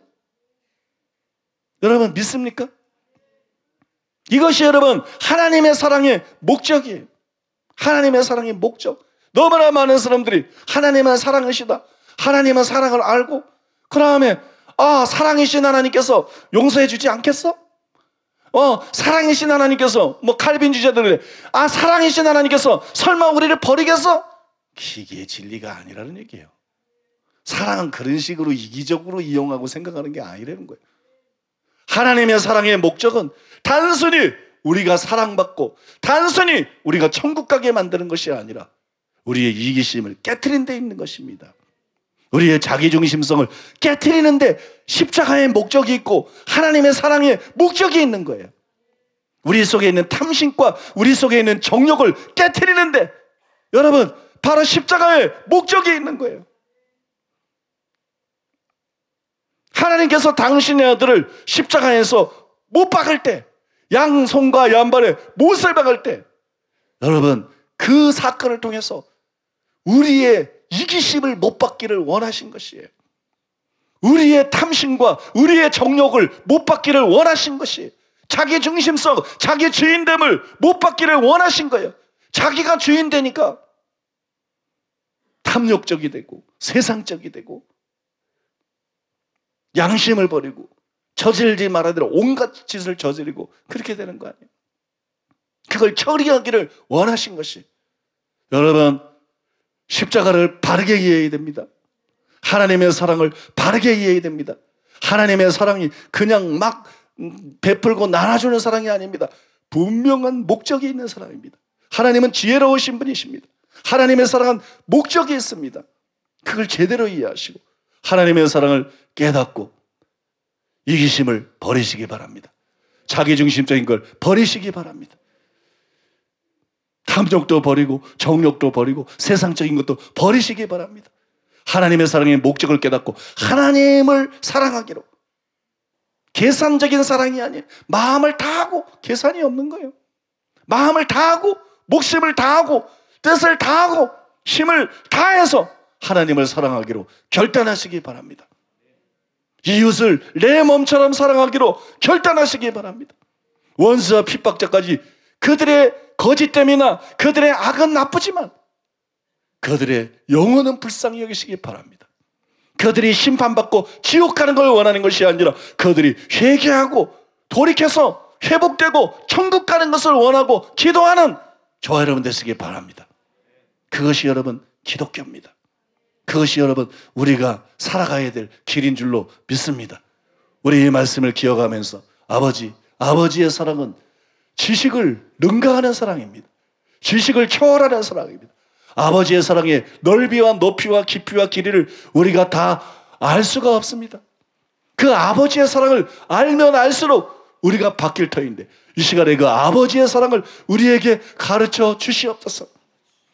여러분 믿습니까? 이것이 여러분 하나님의 사랑의 목적이에요. 하나님의 사랑의 목적. 너무나 많은 사람들이 하나님은 사랑이시다, 하나님은 사랑을 알고 그 다음에 사랑이신 하나님께서 용서해 주지 않겠어? 사랑이신 하나님께서 뭐 칼빈 주자들이 사랑이신 하나님께서 설마 우리를 버리겠어? 이게 진리가 아니라는 얘기예요. 사랑은 그런 식으로 이기적으로 이용하고 생각하는 게 아니라는 거예요. 하나님의 사랑의 목적은 단순히 우리가 사랑받고 단순히 우리가 천국 가게 만드는 것이 아니라 우리의 이기심을 깨트린 데 있는 것입니다. 우리의 자기중심성을 깨트리는데 십자가의 목적이 있고 하나님의 사랑의 목적이 있는 거예요. 우리 속에 있는 탐심과 우리 속에 있는 정욕을 깨트리는데 여러분 바로 십자가의 목적이 있는 거예요. 하나님께서 당신의 아들을 십자가에서 못 박을 때, 양손과 양발에 못을 박을 때 여러분 그 사건을 통해서 우리의 이기심을 못 받기를 원하신 것이에요. 우리의 탐심과 우리의 정욕을 못 받기를 원하신 것이에요. 자기 중심성, 자기 주인됨을 못 받기를 원하신 거예요. 자기가 주인 되니까 탐욕적이 되고 세상적이 되고 양심을 버리고 저질지 말아야 될 온갖 짓을 저지르고 그렇게 되는 거 아니에요. 그걸 처리하기를 원하신 것이. 여러분 십자가를 바르게 이해해야 됩니다. 하나님의 사랑을 바르게 이해해야 됩니다. 하나님의 사랑이 그냥 막 베풀고 나눠주는 사랑이 아닙니다. 분명한 목적이 있는 사랑입니다. 하나님은 지혜로우신 분이십니다. 하나님의 사랑은 목적이 있습니다. 그걸 제대로 이해하시고 하나님의 사랑을 깨닫고 이기심을 버리시기 바랍니다. 자기중심적인 걸 버리시기 바랍니다. 탐욕도 버리고 정욕도 버리고 세상적인 것도 버리시기 바랍니다. 하나님의 사랑의 목적을 깨닫고 하나님을 사랑하기로. 계산적인 사랑이 아니에요. 마음을 다하고 계산이 없는 거예요. 마음을 다하고 목숨을 다하고 뜻을 다하고 힘을 다해서 하나님을 사랑하기로 결단하시기 바랍니다. 이웃을 내 몸처럼 사랑하기로 결단하시기 바랍니다. 원수와 핍박자까지 그들의 거짓됨이나 그들의 악은 나쁘지만 그들의 영혼은 불쌍히 여기시기 바랍니다. 그들이 심판받고 지옥 가는 걸 원하는 것이 아니라 그들이 회개하고 돌이켜서 회복되고 천국 가는 것을 원하고 기도하는 저와 여러분 되시기 바랍니다. 그것이 여러분 기독교입니다. 그것이 여러분 우리가 살아가야 될 길인 줄로 믿습니다. 우리 이 말씀을 기억하면서 아버지의 사랑은 지식을 능가하는 사랑입니다. 지식을 초월하는 사랑입니다. 아버지의 사랑의 넓이와 높이와 깊이와 길이를 우리가 다 알 수가 없습니다. 그 아버지의 사랑을 알면 알수록 우리가 바뀔 터인데 이 시간에 그 아버지의 사랑을 우리에게 가르쳐 주시옵소서.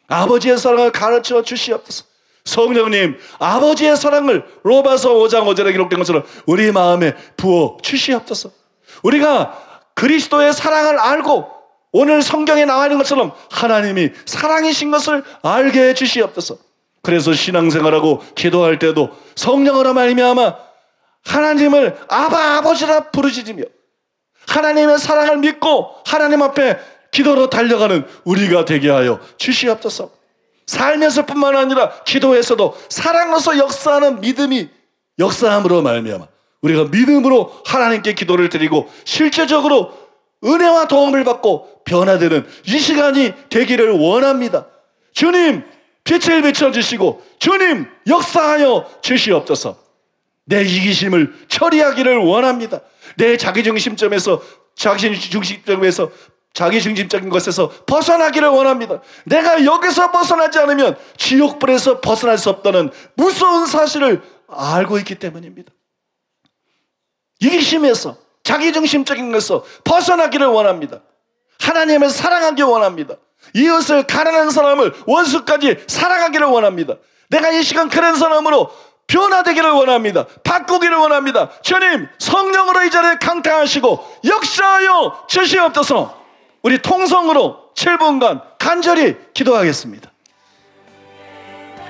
아버지의 사랑을 가르쳐 주시옵소서. 성령님, 아버지의 사랑을 로마서 5장 5절에 기록된 것처럼 우리 마음에 부어 주시옵소서. 우리가 그리스도의 사랑을 알고 오늘 성경에 나와 있는 것처럼 하나님이 사랑이신 것을 알게 해 주시옵소서. 그래서 신앙생활하고 기도할 때도 성령으로 말미암아 하나님을 아버지라 부르짖으며 하나님의 사랑을 믿고 하나님 앞에 기도로 달려가는 우리가 되게 하여 주시옵소서. 살면서뿐만 아니라 기도에서도 사랑으로서 역사하는 믿음이 역사함으로 말미암아 우리가 믿음으로 하나님께 기도를 드리고 실제적으로 은혜와 도움을 받고 변화되는 이 시간이 되기를 원합니다. 주님, 빛을 비춰주시고 주님, 역사하여 주시옵소서. 내 이기심을 처리하기를 원합니다. 내 자기중심적인 것에서 벗어나기를 원합니다. 내가 여기서 벗어나지 않으면 지옥불에서 벗어날 수 없다는 무서운 사실을 알고 있기 때문입니다. 이기심에서 자기중심적인 것에서 벗어나기를 원합니다. 하나님을 사랑하기 원합니다. 이웃을 가난한 사람을 원수까지 사랑하기를 원합니다. 내가 이 시간 그런 사람으로 변화되기를 원합니다. 바꾸기를 원합니다. 주님, 성령으로 이 자리에 강타하시고 역사하여 주시옵소서. 우리 통성으로 7분간 간절히 기도하겠습니다.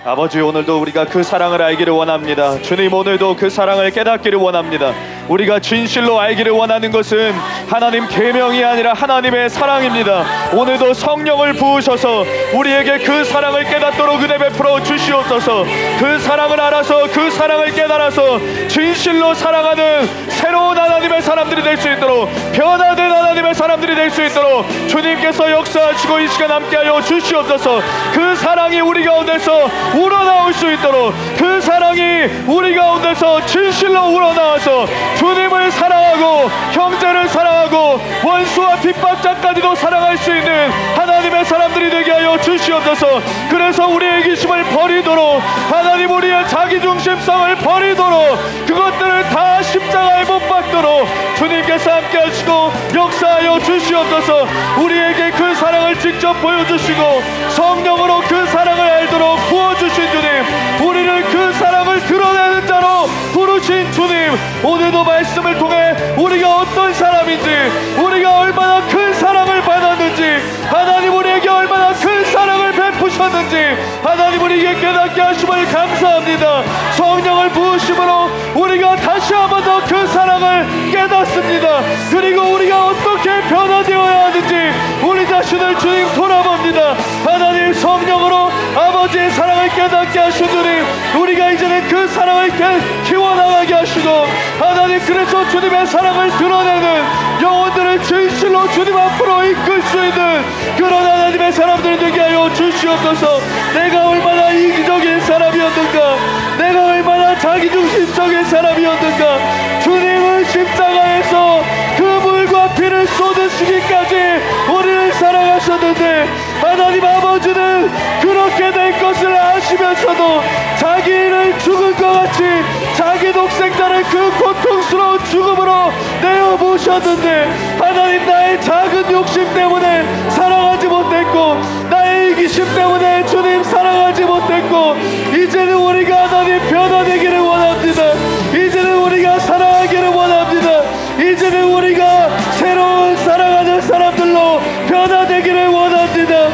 아버지, 오늘도 우리가 그 사랑을 알기를 원합니다. 주님, 오늘도 그 사랑을 깨닫기를 원합니다. 우리가 진실로 알기를 원하는 것은 하나님 계명이 아니라 하나님의 사랑입니다. 오늘도 성령을 부으셔서 우리에게 그 사랑을 깨닫도록 은혜 베풀어 주시옵소서. 그 사랑을 알아서 그 사랑을 깨달아서 진실로 사랑하는 새로운 하나님의 사람들이 될 수 있도록, 변화된 하나님의 사람들이 될 수 있도록 주님께서 역사하시고 이 시간 함께하여 주시옵소서. 그 사랑이 우리 가운데서 우러나올 수 있도록, 그 사랑이 우리 가운데서 진실로 우러나와서 주님을 사랑하고 형제를 사랑하고 원수와 핍박자까지도 사랑할 수 있는 하나님의 사람들이 되게 하여 주시옵소서. 그래서 우리의 이기심을 버리도록, 하나님 우리의 자기중심성을 버리도록, 그것들을 다 십자가에 못 박도록 주님께서 함께 하시고 역사하여 주시옵소서. 우리에게 그 사랑을 직접 보여주시고 성령으로 그 사랑을 알도록 부어주신 주님, 우리를 그 사랑을 드러내는 자로 부르신 주님, 오늘도 말씀을 통해 우리가 어떤 사람인지, 우리가 얼마나 큰 사랑을 받았는지, 하나님 우리에게 얼마나 큰 사랑을 베푸셨는지 하나님 우리에게 깨닫게 하심을 감사합니다. 성령을 부으심으로 우리가 다시 한번 더 그 사랑을 깨닫습니다. 그리고 우리가 어떻게 변화되어야 하는지 우리 자신을 주님 돌아봅니다. 하나님 성령으로 아버지의 사랑을 깨닫게 하신 주님, 우리가 이제는 그 사랑을 키워나가게 하시고 하나님, 그래서 주님의 사랑을 드러내는 영혼들을 진실로 주님 앞으로 이끌 수 있는 그런 하나님의 사람들이 되게 하여 주시옵소서. 내가 얼마나 이기적인 사람이었는가, 내가 얼마나 자기중심적인 사람이었는가, 주님은 십자가에서 그 물과 피를 쏟으시기까지 우리를 사랑하셨는데 하나님 아버지는 그렇게 될 것을 아시면서도 자기를 죽은 것 같이 자기 독생자를 그 고통스러운 죽음으로 내어 모셨는데, 하나님, 나의 작은 욕심 때문에 사랑하지 못했고, 나의 이기심 때문에 주님 사랑하지 못했고, 이제는 우리가 하나님 변화되기를 원합니다. 이제는 우리가 사랑하기를 원합니다. 이제는 우리가 새로운 사랑하는 사람들로 변화되기를 원합니다.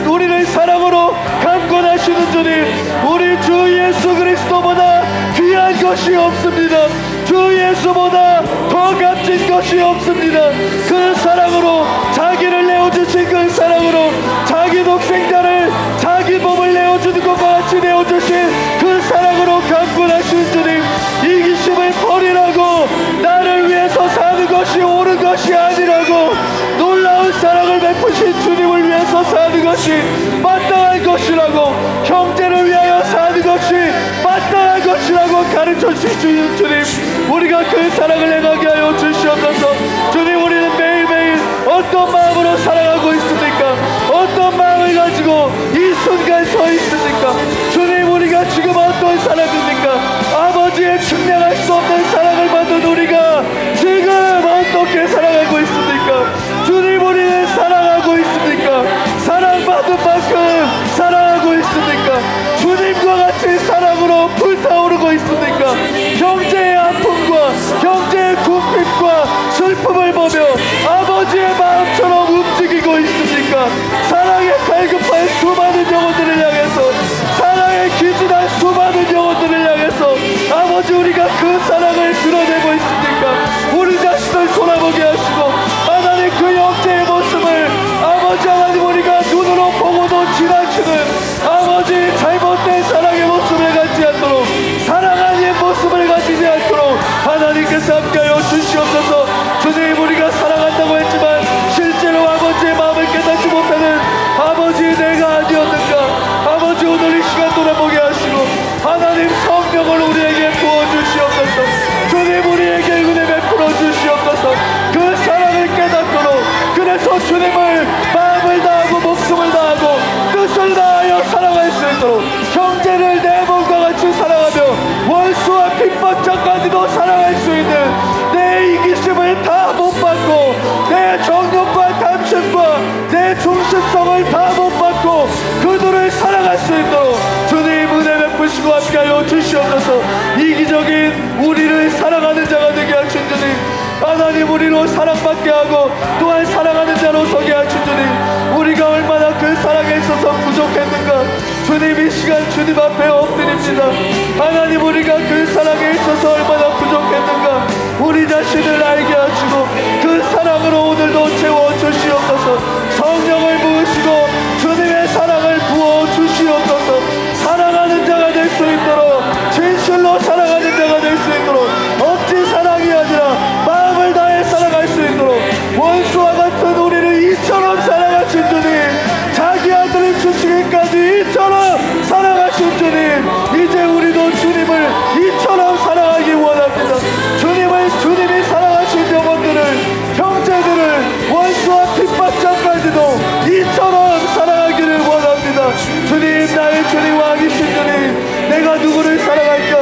우리를 사랑으로 강권하시는 주님, 우리 주 예수 그리스도보다 귀한 것이 없습니다. 주 예수보다 더 값진 것이 없습니다. 그 사랑으로, 자기를 내어주신 그 사랑으로, 자기 독생자를 자기 몸을 내어주는 것과 같이 내어주신 그 사랑으로 강권하신 주님, 이기심을 버리라고, 나를 위해서 사는 것이 옳은 것이 아니라고, 놀라운 사랑을 베푸신 주님을 위해서 사는 것이 마땅한 것이라고, 형제를 위하여 사는 것이 마땅한 것이라고 가르쳐 주시는 주님, 우리가 그 사랑을 행하게 하여 주시옵소서. 주님, 우리는 매일매일 어떤 마음으로 사랑하고 있습니까? 어떤 마음을 가지고 이 순간 서 있습니까? 주님, 우리가 지금 어떤 사랑입니까? 아버지의 측량할 수 없는 사랑을 받은 우리가 지금 어떻게 사랑하고 있습니까? 주님, 우리는 사랑하고 있습니까? 사랑받은 만큼 사랑하고 있습니까? 주님과 같이 사랑으로 불타오르고 있습니까? 형제의 아픔과 형제의 궁핍과 슬픔을 보며 아버지의 마음처럼 움직이고 있습니까? 사랑에 갈급한 수많은 영혼들을 향해서, 사랑에 기준한 수많은 영혼들을 향해서 아버지, 우리가 그 사랑을 드러내고 있습니까? 우리 자신을 돌아보게 하시고, 하나님, 그 형제의 모습을 아버지 하나님, 우리가 눈으로 보고도 지나치는 아버지 잘못된 사랑의 모습을 갖지 않도록, 사랑하는 모습을 가지지 않도록 하나님께서 함께하여 주시옵소서. 주님, 우리가 사랑한다고 했지만 실제로 아버지의 마음을 깨닫지 못하는 아버지 내가 아니었는가? 아버지, 오늘 이 시간 돌아보게 하시고 하나님 성령을 우리에게 부어주시옵소서. 주님, 우리에게 은혜 베풀어 주시옵소서. 그 사랑을 깨닫도록, 그래서 주님을 마음을 다하고 목숨을 다하고 뜻을 다하여 사랑할 수 있도록, 형제를 내 몸과 같이 사랑하며 원수와 핍박자까지도 사랑할 수 있는, 내 이기심을 다 못 받고, 내 정욕과 탐심과 내 중심성을 다 못 받고 그들을 사랑할 수 있도록 주님 은혜 베푸시고 함께하여 주시옵소서. 이기적인 우리를 사랑하는 자가 되게 하신 주님, 하나님, 우리로 사랑받게 하고 또한 사랑하는 자로 서게 하신 주님, 우리가 얼마나 그 사랑에 있어서 부족했는가 주님, 이 시간 주님 앞에 엎드립니다. 하나님, 우리가 그 사랑에 있어서 얼마나 부족했는가 우리 자신을 알게 하시고 그 사랑으로 오늘도 채워주시옵소서. 성령을 부으시고 주님의 사랑을 부어주시옵소서. 사랑하는 자가 될 수 있도록, 진실로 사랑하는 자가 될 수 있도록, 억지 사랑이 아니라 마음을 다해 사랑할 수 있도록, 원수와 같은 우리를 이처럼 사랑하신 주님, 자기 아들을 주시기까지 이처럼 사랑하신 주님, 이제 우리도 주님을 이처럼 사랑하기 원합니다. 주님이 사랑하신 영혼들을, 형제들을, 원수와 핍박자까지도 이처럼 사랑하기를 원합니다. 주님, 나의 주님, 왕이신 주님, 내가 누구를 사랑할까?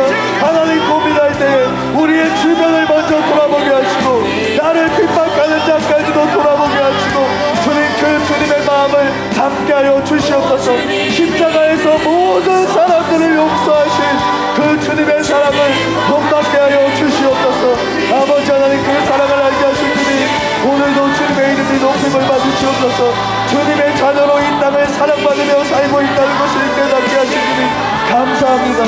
하나님, 고민할 때 우리의 주변을 먼저 돌아보게 하시고 나를 핍박하는 자까지도 돌아보게 하시고 주님, 그 주님의 마음을 담게 하여 주시옵소서. 십자가에서 모든 사람들을 용서하신 그 주님의 사랑을 본받게 하여 주시옵소서. 아버지 하나님, 그 사랑을 알게 하신 주님, 오늘도 주님의 이름이 높임을 받으시옵소서. 주님의 자녀로 이 땅을 사랑받으며 살고 있다는 것을 깨닫게 하신 주님, 감사합니다.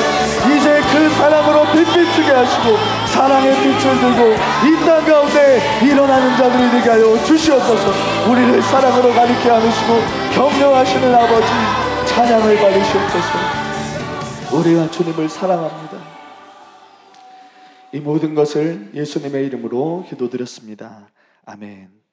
이제 그 사랑으로 빛비추게 하시고 사랑의 빛을 들고 이 땅 가운데 일어나는 자들이 되게 하여 주시옵소서. 우리를 사랑으로 가리켜 안으시고 격려하시는 아버지, 찬양을 받으시옵소서. 우리가 주님을 사랑합니다. 이 모든 것을 예수님의 이름으로 기도드렸습니다. 아멘.